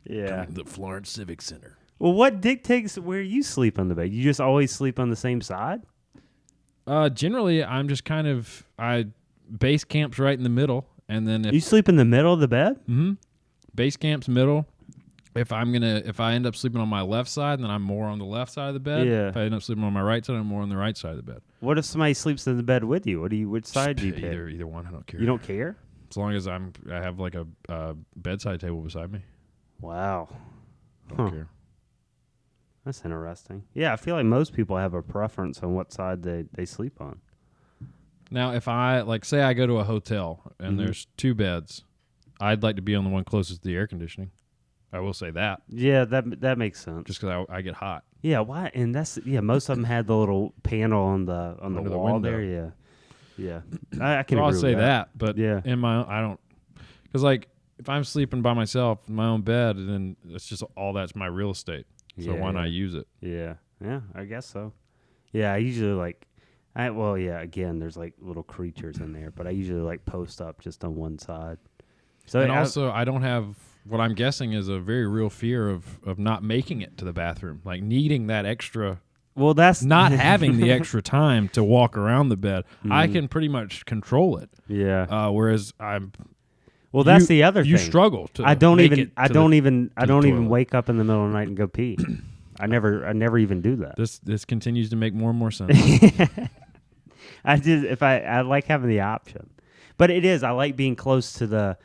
Yeah. Coming to the Florence Civic Center. Well, what dictates where you sleep on the bed? You just always sleep on the same side? Generally, I'm just kind of base camp's right in the middle, and then if you sleep in the middle of the bed. Mm-hmm. Base camp's middle. If I end up sleeping on my left side, then I'm more on the left side of the bed. Yeah. If I end up sleeping on my right side, I'm more on the right side of the bed. What if somebody sleeps in the bed with you? Which side do you pick? Either one. I don't care. You don't care? As long as I have like a bedside table beside me. Wow. I don't care. That's interesting. Yeah, I feel like most people have a preference on what side they sleep on. Now, if say I go to a hotel and there's two beds, I'd like to be on the one closest to the air conditioning. I will say that. Yeah, that makes sense. Just because I get hot. Yeah, why? And most of them had the little panel on the wall there. Yeah. I can. I'll say that, but yeah, I don't, because like if I'm sleeping by myself in my own bed, then it's just all that's my real estate. So why not use it? Yeah, I guess so. Yeah, I usually again, there's like little creatures in there, but I usually like post up just on one side. So and also, I don't have what I'm guessing is a very real fear of not making it to the bathroom, like needing that extra. Well, that's not having the extra time to walk around the bed. I can pretty much control it. Yeah. Whereas I'm. Well, that's the other thing. You struggle to. I don't even wake up in the middle of the night and go pee. I never even do that. This continues to make more and more sense. I like having the option, but it is. I like being close to the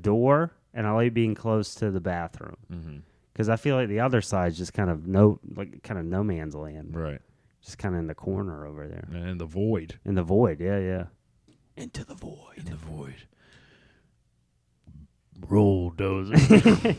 door, and I like being close to the bathroom, because I feel like the other side's just kind of no man's land, right? Just kind of in the corner over there, and in the void. In the void, yeah. Into the void. In the void. Roll dozer.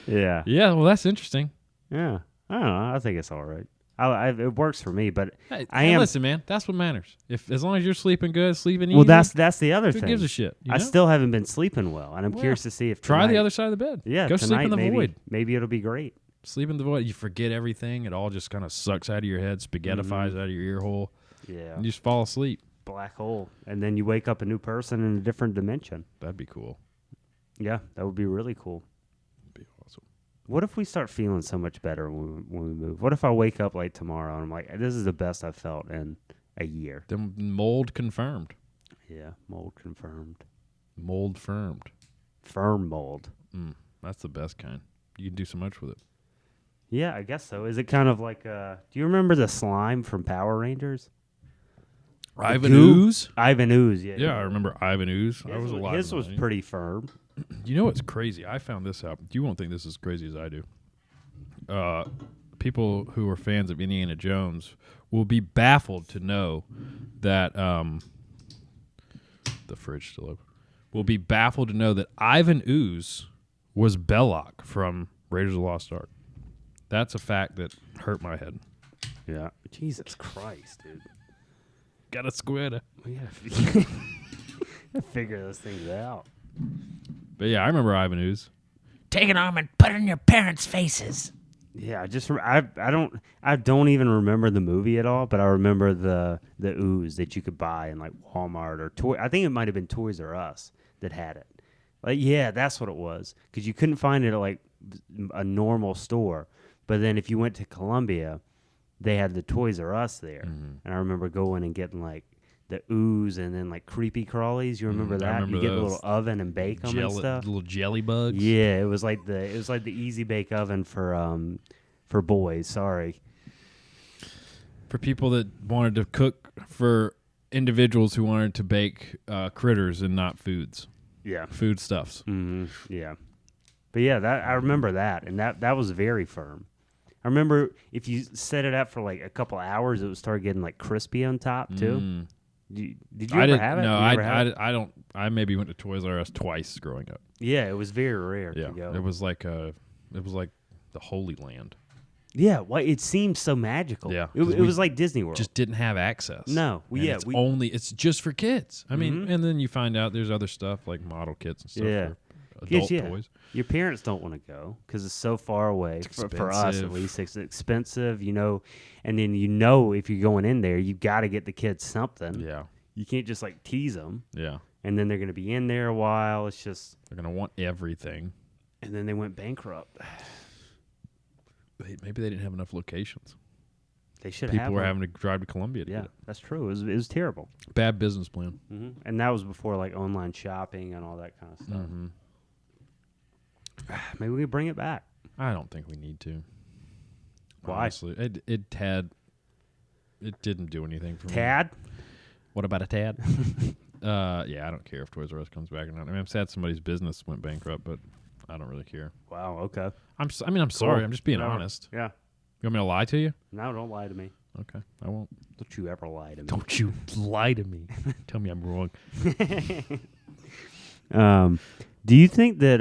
Yeah. Yeah, well, that's interesting. Yeah. I don't know. I think it's all right. It works for me, but Hey, I am. Listen, man, that's what matters. If as long as you're sleeping good, sleeping easy. Well, that's the other who thing. gives a shit? You I know? still haven't been sleeping well, and I'm Well, curious to see if try the tonight- other side of the bed. Yeah, go tonight, sleep in the maybe, void. Maybe it'll be great. Sleep in the void. You forget everything. It all just kind of sucks out of your head, spaghettifies out of your ear hole. Yeah, And you just fall asleep. black hole, and then you wake up a new person in a different dimension. That'd be cool. Yeah, that would be really cool. That'd be awesome. What if we start feeling so much better when we move? What if I wake up like tomorrow and I'm like, this is the best I've felt in a year? Then mold confirmed. Yeah, mold confirmed. Mold firmed. Firm mold. That's the best kind. You can do so much with it. Yeah, I guess so. Is it kind of like, do you remember the slime from Power Rangers? Ivan goop? Ooze? Ivan Ooze, yeah. Yeah, I remember Ivan Ooze. I was alive. His in was the pretty firm. You know what's crazy? I found this out. You won't think this is as crazy as I do. People who are fans of Indiana Jones will be baffled to know that the fridge still open. Will be baffled to know that Ivan Ooze was Belloc from Raiders of the Lost Ark. That's a fact that hurt my head. Yeah. Jesus Christ, dude. Got a squid. We gotta figure those things out. But yeah, I remember Ivan Ooze. Take an arm and put it in your parents' faces. Yeah, I don't even remember the movie at all, but I remember the ooze that you could buy in like Walmart or I think it might have been Toys R Us that had it. Like, yeah, that's what it was, because you couldn't find it at like a normal store. But then if you went to Columbia, they had the Toys R Us there, and I remember going and getting like the ooze and then like creepy crawlies. You remember that? remember You get a those. little oven and bake them and stuff. Little jelly bugs. Yeah, it was like the easy bake oven for boys. Sorry. For people that wanted to cook for individuals who wanted to bake critters and not foods. Yeah. Foodstuffs. Mm-hmm. Yeah. But yeah, I remember that, and that was very firm. I remember if you set it up for like a couple hours, it would start getting like crispy on top too. Did you ever have it? No, You ever have it? I don't. I maybe went to Toys R Us twice growing up. Yeah, it was very rare Yeah, to go. it was like the Holy Land. Yeah, it seemed so magical. Yeah, it 'cause we was like Disney World. Just didn't have access. No, And it's just for kids. I mean, and then you find out there's other stuff like model kits and stuff for adult toys. Your parents don't want to go because it's so far away. For us, at expensive. least, it's expensive, and then if you're going in there, you got to get the kids something. Yeah, You can't just like tease them, yeah. and then they're going to be in there a while. It's just, They're gonna want everything. and then they went bankrupt. Maybe they didn't have enough locations. They should have. People were one. having to drive to Columbia to Yeah, get it. that's true. It was terrible. Bad business plan. And that was before like online shopping and all that kind of stuff. Maybe we could bring it back. I don't think we need to. Why? Honestly, it didn't do anything for me. Tad? What about a tad? Yeah, I don't care if Toys R Us comes back or not. I mean, I'm sad somebody's business went bankrupt, but I don't really care. Wow. Okay. I'm sorry. I'm just being honest. Yeah. You want me to lie to you? No, don't lie to me. Okay, I won't. Don't you ever lie to me. Don't you lie to me. Tell me I'm wrong. Do you think that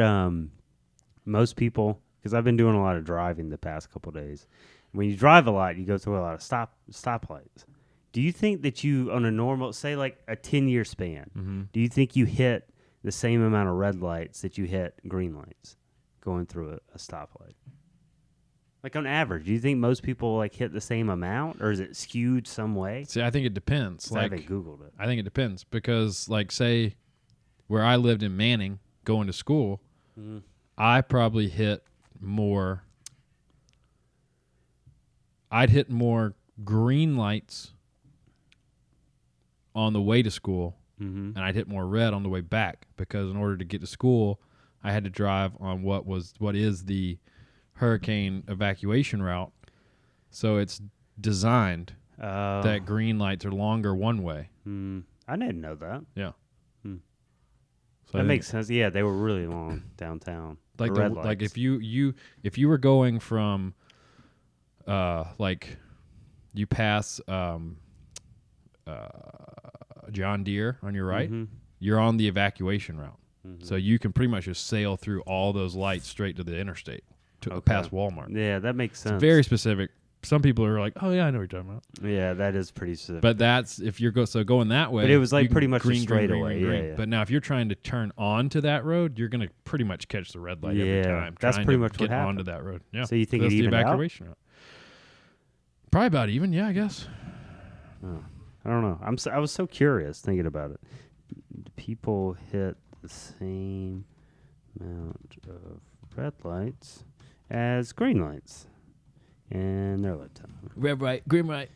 most people, because I've been doing a lot of driving the past couple of days, when you drive a lot, you go through a lot of stoplights. Do you think that you, on a normal, say like a 10-year span, do you think you hit the same amount of red lights that you hit green lights going through a stoplight? Like on average, do you think most people like hit the same amount, or is it skewed some way? See, I think it depends. I haven't Googled it. I think it depends because, like, say, where I lived in Manning, going to school, I probably hit more. I'd hit more green lights on the way to school, and I'd hit more red on the way back because in order to get to school, I had to drive on what is the hurricane evacuation route. So it's designed that green lights are longer one way. I didn't know that. Yeah. So That makes sense. Yeah, they were really long downtown. like The red like lights. if you were going from like you pass John Deere on your right, you're on the evacuation route. So you can pretty much just sail through all those lights straight to the interstate, past Walmart. Yeah, that makes sense. Very specific some people are like, oh yeah, I know what you're talking about. Yeah, that is pretty specific. But that's if you're going that way. But it was like you can pretty much a green, straightaway. Yeah. But now if you're trying to turn onto that road, you're gonna pretty much catch the red light every time. That's trying pretty to much what get happened. onto that road. Yeah. So you think that's it the evened out? evacuation route? Probably about even. Yeah, I guess. Oh, I don't know. I was so curious thinking about it. Do people hit the same amount of red lights as green lights in their lifetime? Red light, green light.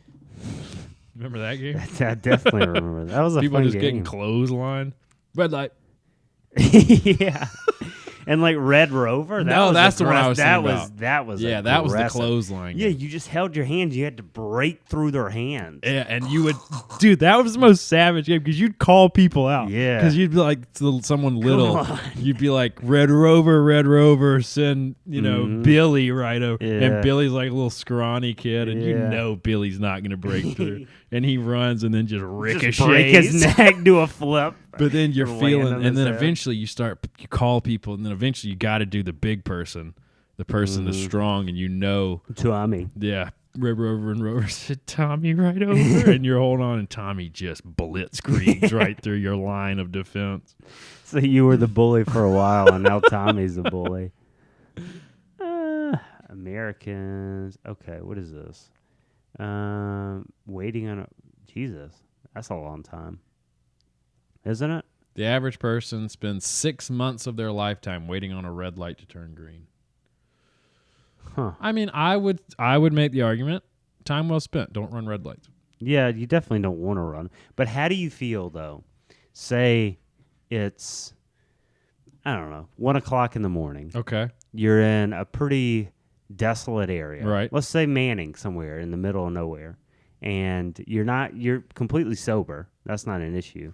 Remember that game? I definitely remember that. That was a People fun just game. getting clotheslined. Red light. Yeah. And like Red Rover? No, that's the one I was that thinking was about. That was Yeah, that was the aggressive. clothesline. Yeah, game. you just held your hands. You had to break through their hands. Yeah, and you would, dude, that was the most savage game because you'd call people out. Yeah. Because you'd be like to someone little, you'd be like, Red Rover, send, Billy right over. Yeah. And Billy's like a little scrawny kid, and you Yeah. know Billy's not going to break through. And he runs and then just ricochets. Just break his neck, do a flip. But then you're Land feeling, on and his then head. eventually you call people, and then eventually you got to do the big person, the person that's strong, and Tommy. yeah, Red Rover and Rover said Tommy right over, and you're holding on, and Tommy just blitzkriegs right through your line of defense. So you were the bully for a while, and now Tommy's the bully. Americans. Okay, what is this? Waiting on a... Jesus, that's a long time. Isn't it? The average person spends 6 months of their lifetime waiting on a red light to turn green. Huh. I mean, I would make the argument, time well spent. Don't run red lights. Yeah, you definitely don't want to run. But how do you feel, though? Say it's, I don't know, 1 o'clock in the morning. Okay. You're in a pretty desolate area. Right. Let's say Manning somewhere in the middle of nowhere. And you're completely sober. That's not an issue.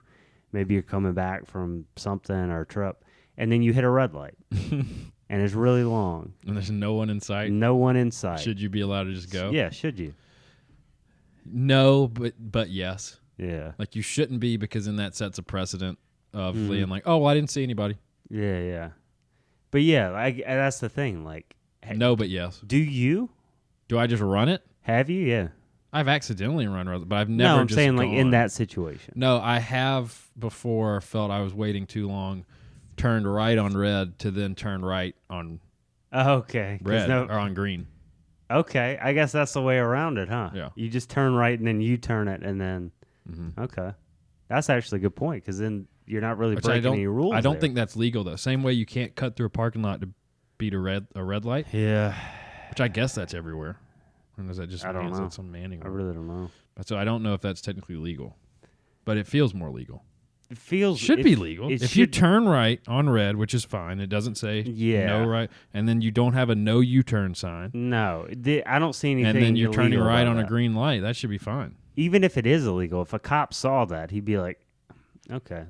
Maybe you're coming back from something or a trip. And then you hit a red light. And it's really long. And there's no one in sight. No one in sight. Should you be allowed to just go? Yeah, should you? No, but yes. Yeah. Like you shouldn't be, because then that sets a precedent of being like, oh, well, I didn't see anybody. Yeah, yeah. But yeah, that's the thing. Like, No, but yes. do you? Do I just run it? Have you? Yeah. I've accidentally run red, but I've never. No, I'm just saying like in gone. that situation. No, I have before felt I was waiting too long, turned right on red to then turn right on Okay. 'Cause red or on green. Okay, I guess that's the way around it, huh? Yeah. You just turn right and then you turn it and then. Okay. That's actually a good point, because then you're not really Which breaking any rules. I don't there. think that's legal though. Same way you can't cut through a parking lot to beat a red light. Yeah. Which I guess that's everywhere. Or is that just I don't know. some Manning? I really don't know. So I don't know if that's technically legal, but it feels more legal. It feels Should be legal. it If you should- turn right on red, which is fine, it doesn't say no right, and then you don't have a no U-turn sign, No, I don't see anything. and then you're turning illegal right about on a that. green light, that should be fine. Even if it is illegal, if a cop saw that, he'd be like, "Okay,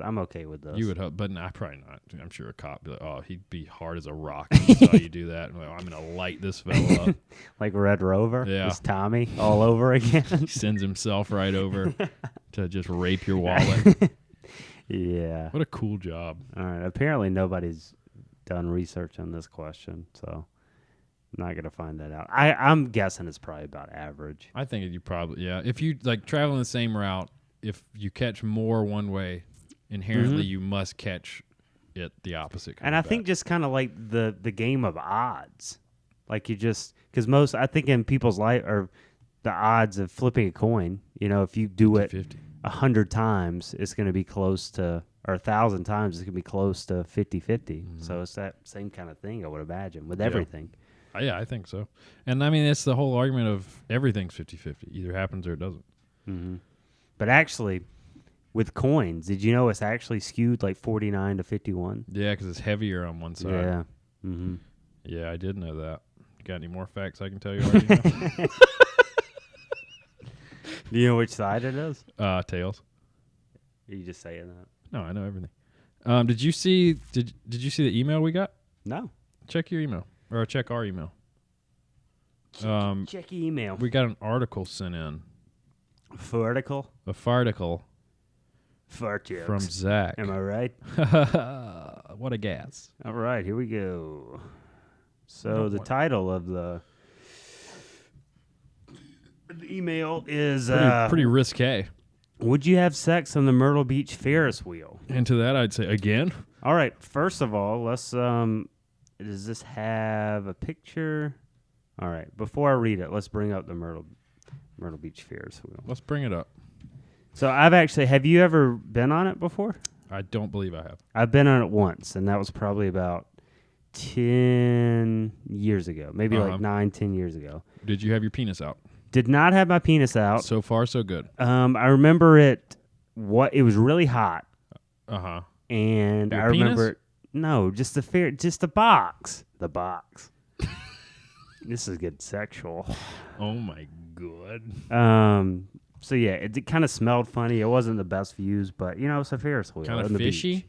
I'm okay with this." You would hope, but nah, probably not. I'm sure a cop would be like, oh, he'd be hard as a rock if he saw you do that. Like, I'm gonna light this fella up. Like Red Rover. Yeah. It's Tommy all over again. He sends himself right over to just rape your wallet. Yeah. What a cool job. All right. Apparently, nobody's done research on this question, so I'm not gonna find that out. I'm guessing it's probably about average. I think you probably, yeah. If you like traveling the same route, if you catch more one way, inherently you must catch it the opposite. And I think just kind of like the game of odds, like you just because I think in people's life or the odds of flipping a coin, if you do it 50. 100 times, it's going to be close to, or 1,000 times, it's going to be close to 50-50. So it's that same kind of thing, I would imagine, with everything. Yeah, I think so. And I mean, it's the whole argument of everything's 50-50. Either happens or it doesn't. Mm-hmm. But actually, with coins, did you know it's actually skewed like 49-51? Yeah, because it's heavier on one side. Yeah. Mm-hmm. Yeah, I did know that. Got any more facts I can tell you already now? Do you know which side it is? Tails. Are you just saying that? No, I know everything. Did you see the email we got? No. Check your email. Or check our email. Check your email. We got an article sent in. Farticle? A farticle Fart jokes. from Zach. Am I right? What a gas. All right, here we go. So the title of the The email is Pretty risque. would you have sex on the Myrtle Beach Ferris wheel? And to that, I'd say again. All right. First of all, let's. Does this have a picture? All right. Before I read it, let's bring up the Myrtle Beach Ferris wheel. Let's bring it up. So have you ever been on it before? I don't believe I have. I've been on it once, and that was probably about 10 years ago, maybe like 9-10 years ago. Did you have your penis out? Did not have my penis out. So far, so good. I remember it was really hot. Uh-huh. And Your I remember penis? it, no, just the box. The box. This is getting sexual. Oh my god. So yeah, it kind of smelled funny. It wasn't the best views, but it's a Ferris wheel. Kind on of the fishy. beach.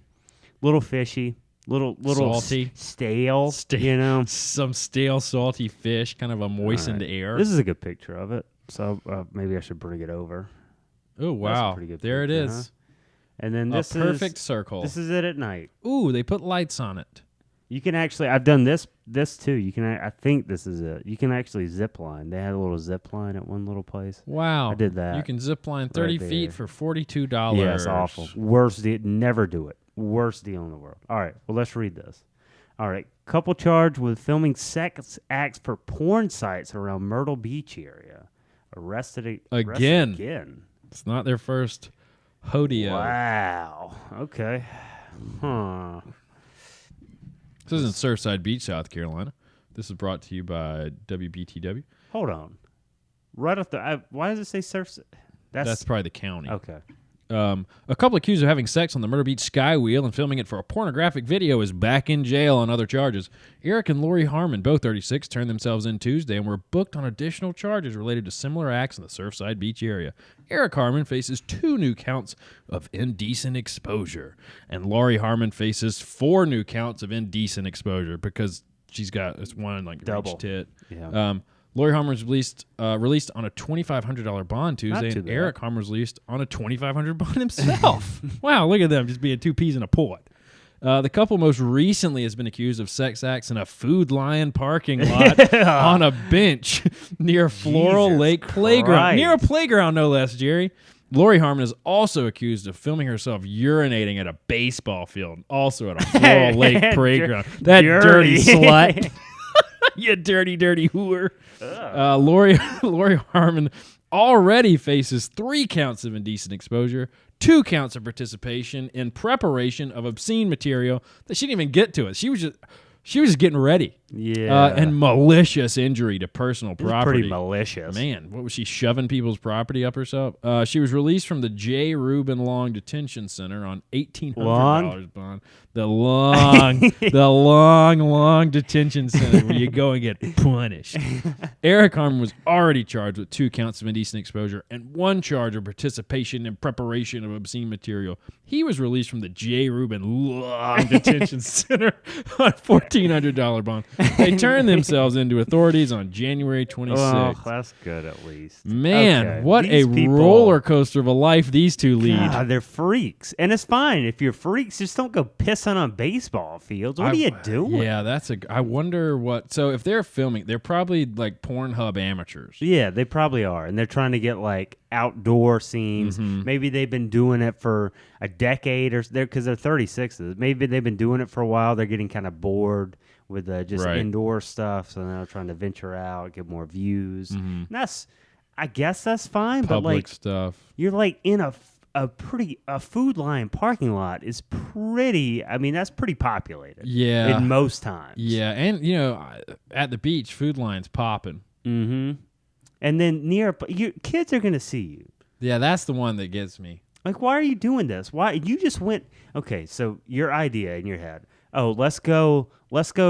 Little fishy. Little Salty. Stale. Some stale, salty fish, kind of a moistened air. This is a good picture of it. So maybe I should bring it over. Oh wow! pretty good There it picture, is. huh? And then this perfect is circle. This is it at night. Ooh, they put lights on it. You can actually. I've done this too. You can. I think this is it. You can actually zip line. They had a little zip line at one little place. Wow! I did that. You can zip line 30 right feet there. for $42. Yeah, it's awful. Worst deal. Never do it. Worst deal in the world. All right. Well, let's read this. All right. Couple charged with filming sex acts for porn sites around Myrtle Beach area. Arrested again. It's not their first hodeo. Wow. Okay. Huh. This is in Surfside Beach, South Carolina. This is brought to you by WBTW. Hold on. Right off the. Why does it say surf? That's probably the county. Okay. A couple accused of having sex on the Myrtle Beach Sky Wheel and filming it for a pornographic video is back in jail on other charges. Eric and Lori Harmon, both 36, turned themselves in Tuesday and were booked on additional charges related to similar acts in the Surfside Beach area. Eric Harmon faces 2 new counts of indecent exposure, and Lori Harmon faces 4 new counts of indecent exposure because she's got this one like Double. reach tit. Yeah. Lori Harmon was released on a $2,500 bond Tuesday, too and bad. Eric Harmon was released on a $2,500 bond himself. Wow, look at them just being 2 peas in a pod. The couple most recently has been accused of sex acts in a Food Lion parking lot on a bench near Floral Jesus Lake Playground. Christ. Near a playground, no less, Jerry. Lori Harmon is also accused of filming herself urinating at a baseball field, also at a Floral Lake playground. That dirty slut. You dirty, dirty whore. Lori Harmon already faces 3 counts of indecent exposure, 2 counts of participation in preparation of obscene material that she didn't even get to it. She was just getting ready. Yeah. And malicious injury to personal property. Pretty malicious. Man, what was she shoving people's property up herself? She was released from the J. Reuben Long Detention Center on $1,800 bond. The long detention center where you go and get punished. Eric Harmon was already charged with 2 counts of indecent exposure and 1 charge of participation in preparation of obscene material. He was released from the J. Reuben Long Detention Center on $1,400 bond. They turned themselves into authorities on January 26th. Oh, that's good at least. Man, Okay. what These a people- roller coaster of a life these two lead. God, they're freaks. And it's fine. If you're freaks, just don't go pissing on baseball fields. What are you doing? Yeah, I wonder what. So if they're filming, they're probably like Pornhub amateurs. Yeah, they probably are. And they're trying to get like outdoor scenes. Mm-hmm. Maybe they've been doing it for a decade or because they're 36s. Maybe they've been doing it for a while. They're getting kind of bored with just Right. indoor stuff. So now they're trying to venture out, get more views. Mm-hmm. And I guess that's fine. But Public like, stuff. you're like in a Food Lion parking lot is pretty. I mean, that's pretty populated. Yeah. in most times. Yeah, and at the beach, Food Lion's popping. Mm-hmm. And then your kids are gonna see you. Yeah, that's the one that gets me. Like, why are you doing this? Why you just went? Okay, so your idea in your head. Oh, let's go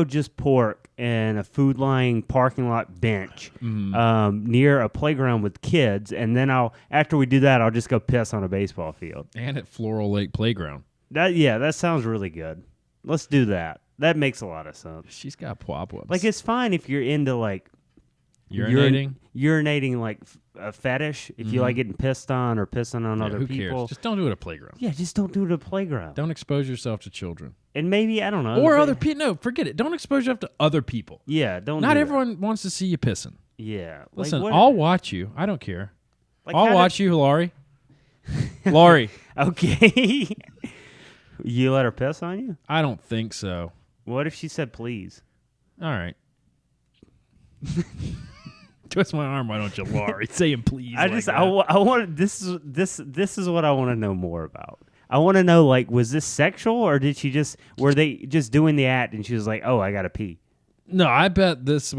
just pork in a Food Lion parking lot bench near a playground with kids, and then after we do that, I'll just go piss on a baseball field. And at Floral Lake Playground. That sounds really good. Let's do that. That makes a lot of sense. She's got pop-ups. Like, it's fine if you're into like Urinating? Urinating like a fetish. If you like getting pissed on or pissing on other who people. cares? Just don't do it at a playground. Yeah, just don't do it at a playground. Don't expose yourself to children. And maybe, I don't know. Or other people. No, forget it. Don't expose yourself to other people. Yeah, don't Not do everyone wants to see you pissing. that. Yeah. Listen, like, I'll watch you. I don't care. like I'll watch you, Laurie. Laurie. Okay. You let her piss on you? I don't think so. What if she said please? All right. Twist my arm, why don't you, Laurie? Saying please. I want this is what I want to know more about. I want to know, like, was this sexual or were they just doing the act and she was like, oh, I gotta pee? No, I bet this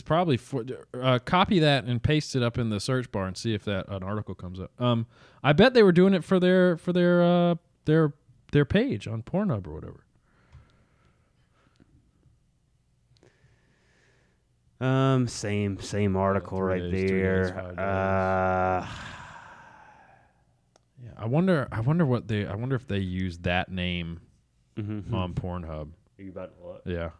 probably copy that and paste it up in the search bar and see if an article comes up. I bet they were doing it for their page on Pornhub or whatever. Same article right there. Yeah, I wonder if they use that name on Pornhub. Are you about to look? Yeah.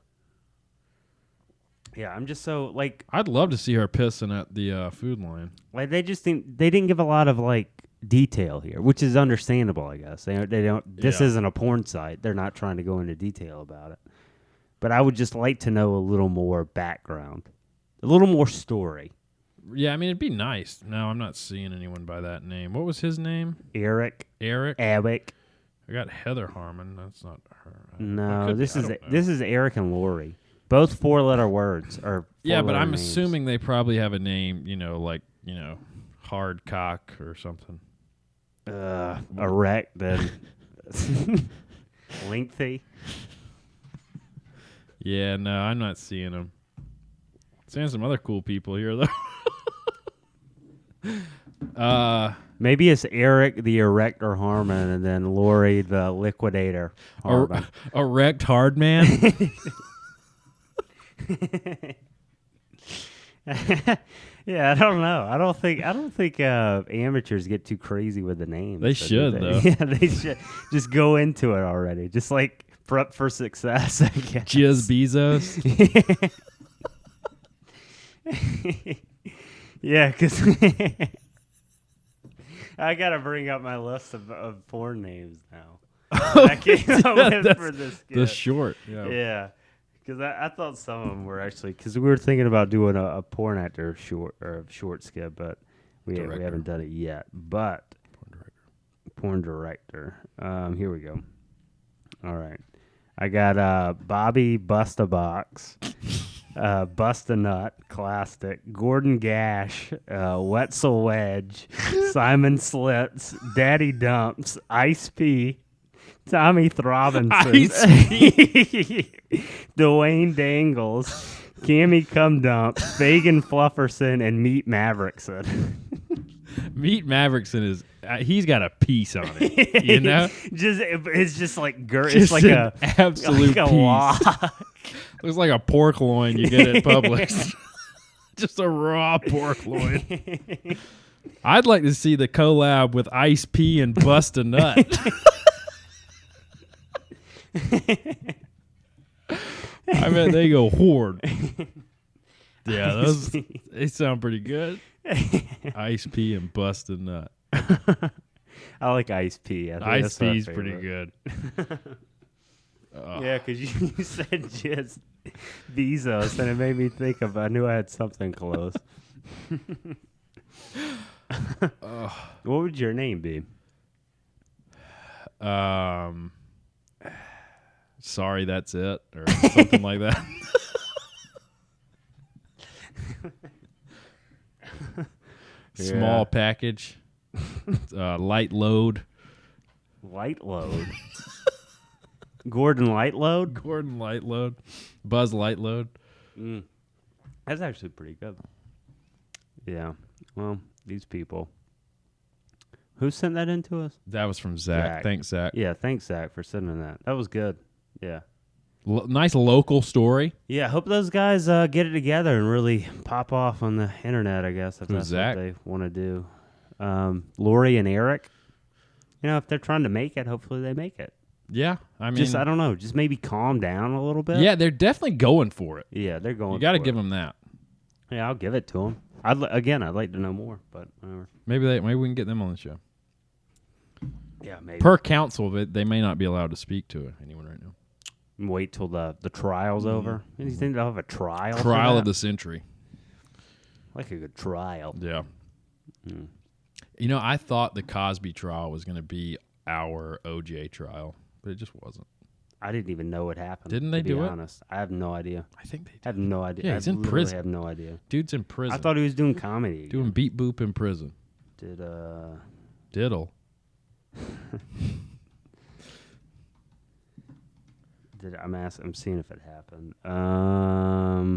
Yeah, I'm just so like I'd love to see her pissing at the food line. Like they didn't give a lot of like detail here, which is understandable, I guess. They don't. This isn't a porn site. They're not trying to go into detail about it. But I would just like to know a little more background, a little more story. Yeah, I mean it'd be nice. No, I'm not seeing anyone by that name. What was his name? Eric. I got Heather Harmon. That's not her. No, this is Eric and Lori. Both 4-letter words are. Yeah, but I'm names. assuming they probably have a name, hard cock or something. Erect, then. Lengthy. Yeah, no, I'm not seeing them. Seeing some other cool people here, though. Maybe it's Eric the Erector Harmon and then Lori the Liquidator Harmon. Erect hard man? Yeah, I don't know. I don't think amateurs get too crazy with the names. They should, though. Yeah, they should just go into it already. Just like prep for success, I guess. Jizz Bezos. Yeah, because I gotta bring up my list of porn names now. I came up with for this skit. The short. Yeah. Because I thought some of them were actually, because we were thinking about doing a porn actor short skit, but we haven't done it yet. But porn director. Here we go. All right, I got Bobby Bust-a-Box, Bust-a-Nut, Classic, Gordon Gash, Wetzel Wedge, Simon Slits, Daddy Dumps, Ice P, Tommy Throbinson, Dwayne Dangles, Cammy Cum Dump, Fagan Flufferson, and Meat Maverickson. Meat Maverickson is he's got a piece on it, you know. It's just like it's like a absolute like a piece. walk. Looks like a pork loin you get at Publix. Just a raw pork loin. I'd like to see the collab with Ice P and Bust a Nut. I bet they go horde. Yeah, they sound pretty good. Ice P and Bust a Nut. I like Ice P. Ice P's pretty good. Yeah, because you said just Bezos, and it made me think of. I knew I had something close. What would your name be? Sorry, that's it, or something like that. Small package, light load. Light load. Gordon Light Load. Gordon Light Load. Buzz Light Load. That's actually pretty good. Yeah. Well, these people. Who sent that in to us? That was from Zach. Thanks, Zach. Yeah, thanks, Zach, for sending that. That was good. Yeah. Nice local story. Yeah, I hope those guys get it together and really pop off on the internet, I guess, if that's Zach? what they want to do. Lori and Eric, if they're trying to make it, hopefully they make it. Yeah, I mean... I don't know, just maybe calm down a little bit. Yeah, they're definitely going for it. Yeah, they're going for it. You got to give them that. Yeah, I'll give it to him. I'd like to know more, but whatever. Maybe we can get them on the show. Yeah, maybe. Per council, but they may not be allowed to speak to anyone right now. Wait till the trial's over. You think they'll have a trial? Trial of the century. Like a good trial. Yeah. You know, I thought the Cosby trial was going to be our OJ trial, but it just wasn't. I didn't even know it happened. Didn't they do it? Honest, I have no idea. I think they did. I have no idea. Yeah, he's in literally prison. have no idea. Dude's in prison. I thought he was doing comedy. Again. Doing beat boop in prison. Diddle. I'm seeing if it happened.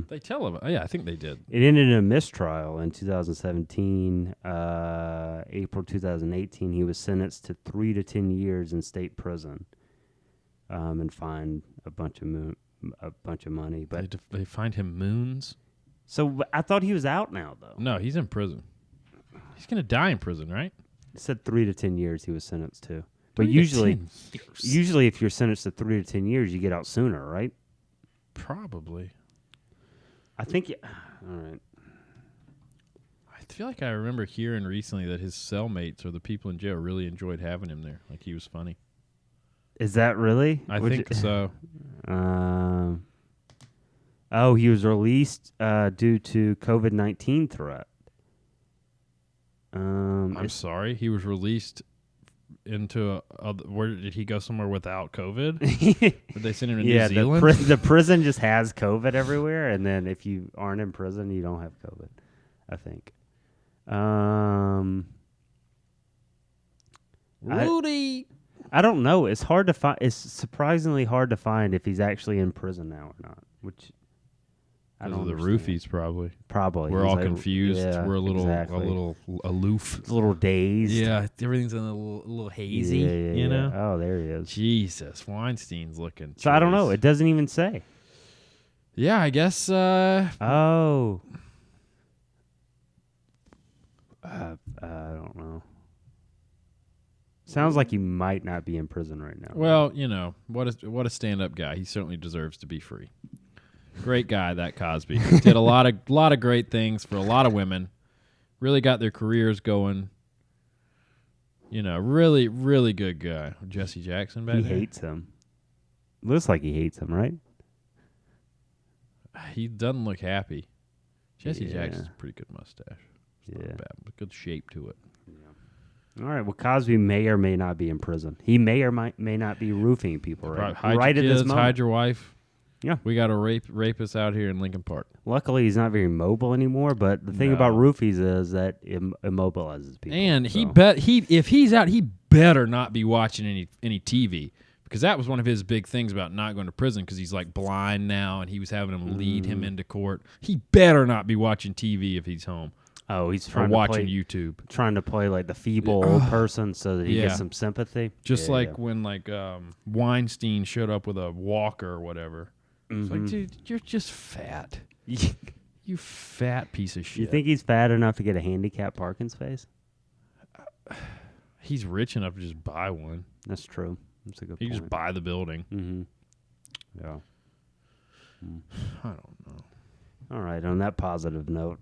They tell him. Yeah, I think they did. It ended in a mistrial in 2017. April 2018, he was sentenced to 3 to 10 years in state prison, and fined a bunch of money. But They find him moons. so I thought he was out now, though. No, he's in prison. He's gonna die in prison, right? It said 3 to 10 years he was sentenced to. But 3 to usually, 10 years. if you're sentenced to 3 to 10 years, you get out sooner, right? Probably. I think. All right. I feel like I remember hearing recently that his cellmates or the people in jail really enjoyed having him there. Like he was funny. Is that really? I think so. He was released due to COVID-19 threat. I'm sorry. He was released into where did he go somewhere without COVID? Did they send him to New Zealand? The prison just has COVID everywhere, and then if you aren't in prison, you don't have COVID, I think. Rudy. I don't know. It's hard to find. It's surprisingly hard to find if he's actually in prison now or not. Which I don't the understand. roofies probably. Probably. We're He's all like, confused. yeah, We're a little exactly. aloof. A little dazed. Yeah, everything's a little hazy. Yeah. You know. Oh, there he is. Jesus, Weinstein's looking. So I don't know. choice. It doesn't even say. Yeah, I guess. Oh. I don't know. Sounds like he might not be in prison right now. Well, you know what a stand-up guy. He certainly deserves to be free. Great guy, that Cosby. Did a lot of great things for a lot of women. Really got their careers going. You know, really, really good guy. Jesse Jackson back he there. hates him. Looks like he hates him, right? He doesn't look happy. Jesse Yeah. Jackson's a pretty good mustache. It's Yeah. not bad. Good shape to it. All right. Well, Cosby may or may not be in prison. He may or may not be roofing people right Hide your at this kids, moment. hide your wife. Yeah. We got a rapist out here in Lincoln Park. Luckily, he's not very mobile anymore. But the thing about roofies is that it immobilizes people. And so. if he's out, he better not be watching any TV, because that was one of his big things about not going to prison, because he's like blind now, and he was having them lead him into court. He better not be watching TV if he's home. Oh, he's Or trying watching to play, YouTube. trying to play like the feeble old person so that he Yeah. gets some sympathy. Just Yeah, like yeah. when Weinstein showed up with a walker or whatever. It's like, dude, you're just fat. You fat piece of shit. You think he's fat enough to get a handicap parking space? He's rich enough to just buy one. That's true. That's a good He point. can just buy the building. Mm-hmm. Yeah. I don't know. All right. On that positive note,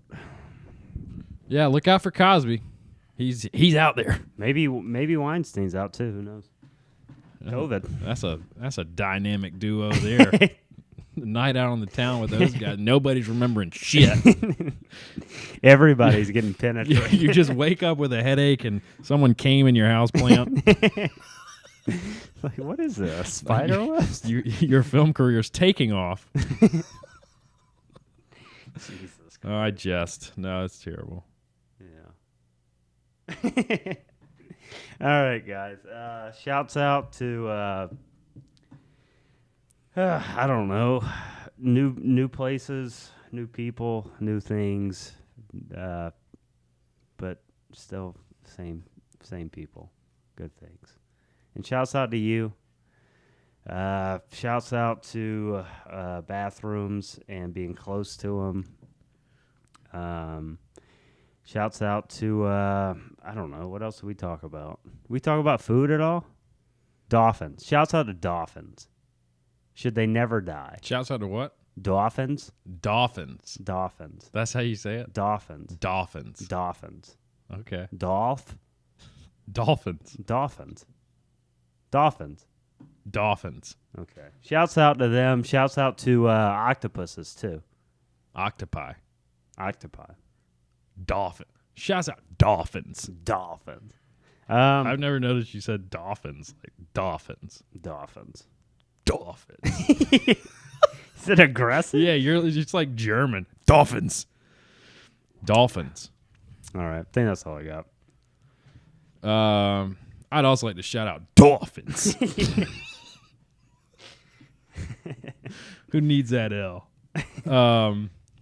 Yeah, look out for Cosby. He's out there. maybe Weinstein's out too. Who knows? COVID. That's a dynamic duo there. The night out on the town with those guys. Nobody's remembering shit. Everybody's getting penetrated. You just wake up with a headache and someone came in your house plant. Like, what is this? Spider webs? Your film career's taking off. Jesus. Oh, I jest. No, it's terrible. Yeah. All right, guys. Shouts out to I don't know, new places, new people, new things, but still same people, good things. And shouts out to you. Shouts out to bathrooms and being close to them. Shouts out to, I don't know, what else do we talk about? We talk about food at all? Dolphins. Shouts out to dolphins. Should they never die? Shouts out to what? Dolphins. Dolphins. Dolphins. That's how you say it? Dolphins. Dolphins. Dolphins. Okay. Dolphins. Dolphins. Dolphins. Dolphins. Dolphins. Okay. Shouts out to them. Shouts out to octopuses too. Octopi. Octopi. Dolphin. Shouts out Dolphins. Dolphins. I've never noticed you said dolphins. Like dolphins. Dolphins. Dolphins. Is it aggressive? Yeah, you're just like German. Dolphins. Dolphins. All right. I think that's all I got. I'd also like to shout out Dolphins. Who needs that L?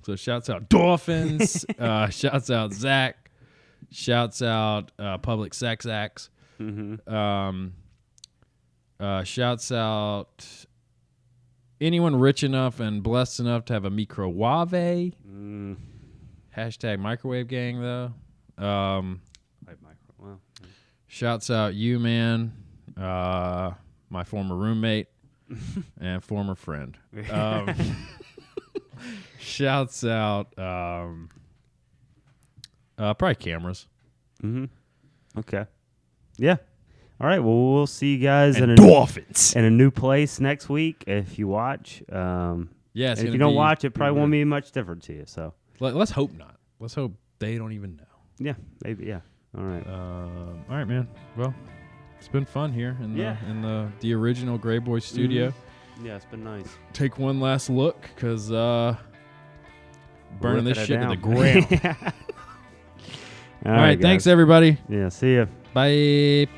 So shouts out Dolphins. Shouts out Zach. Shouts out Public Sex Acts. Mm-hmm. Shouts out anyone rich enough and blessed enough to have a microwave. Hashtag microwave gang, though. Well, Shouts out you, man. My former roommate and former friend. Shouts out probably cameras. mm-hmm. Okay. Yeah. All right. Well, we'll see you guys And in dolphins. a new place next week if you watch. Yeah, it's if gonna you don't be- watch, it probably won't be much different to you. So Let's hope not. Let's hope they don't even know. yeah, maybe yeah. All right. All right, man. Well, it's been fun here in Yeah. the original Greyboys studio. Yeah, it's been nice. Take one last look because burning this Ripping shit it to the down. ground. All right, thanks guys. everybody. Yeah, see ya. Bye.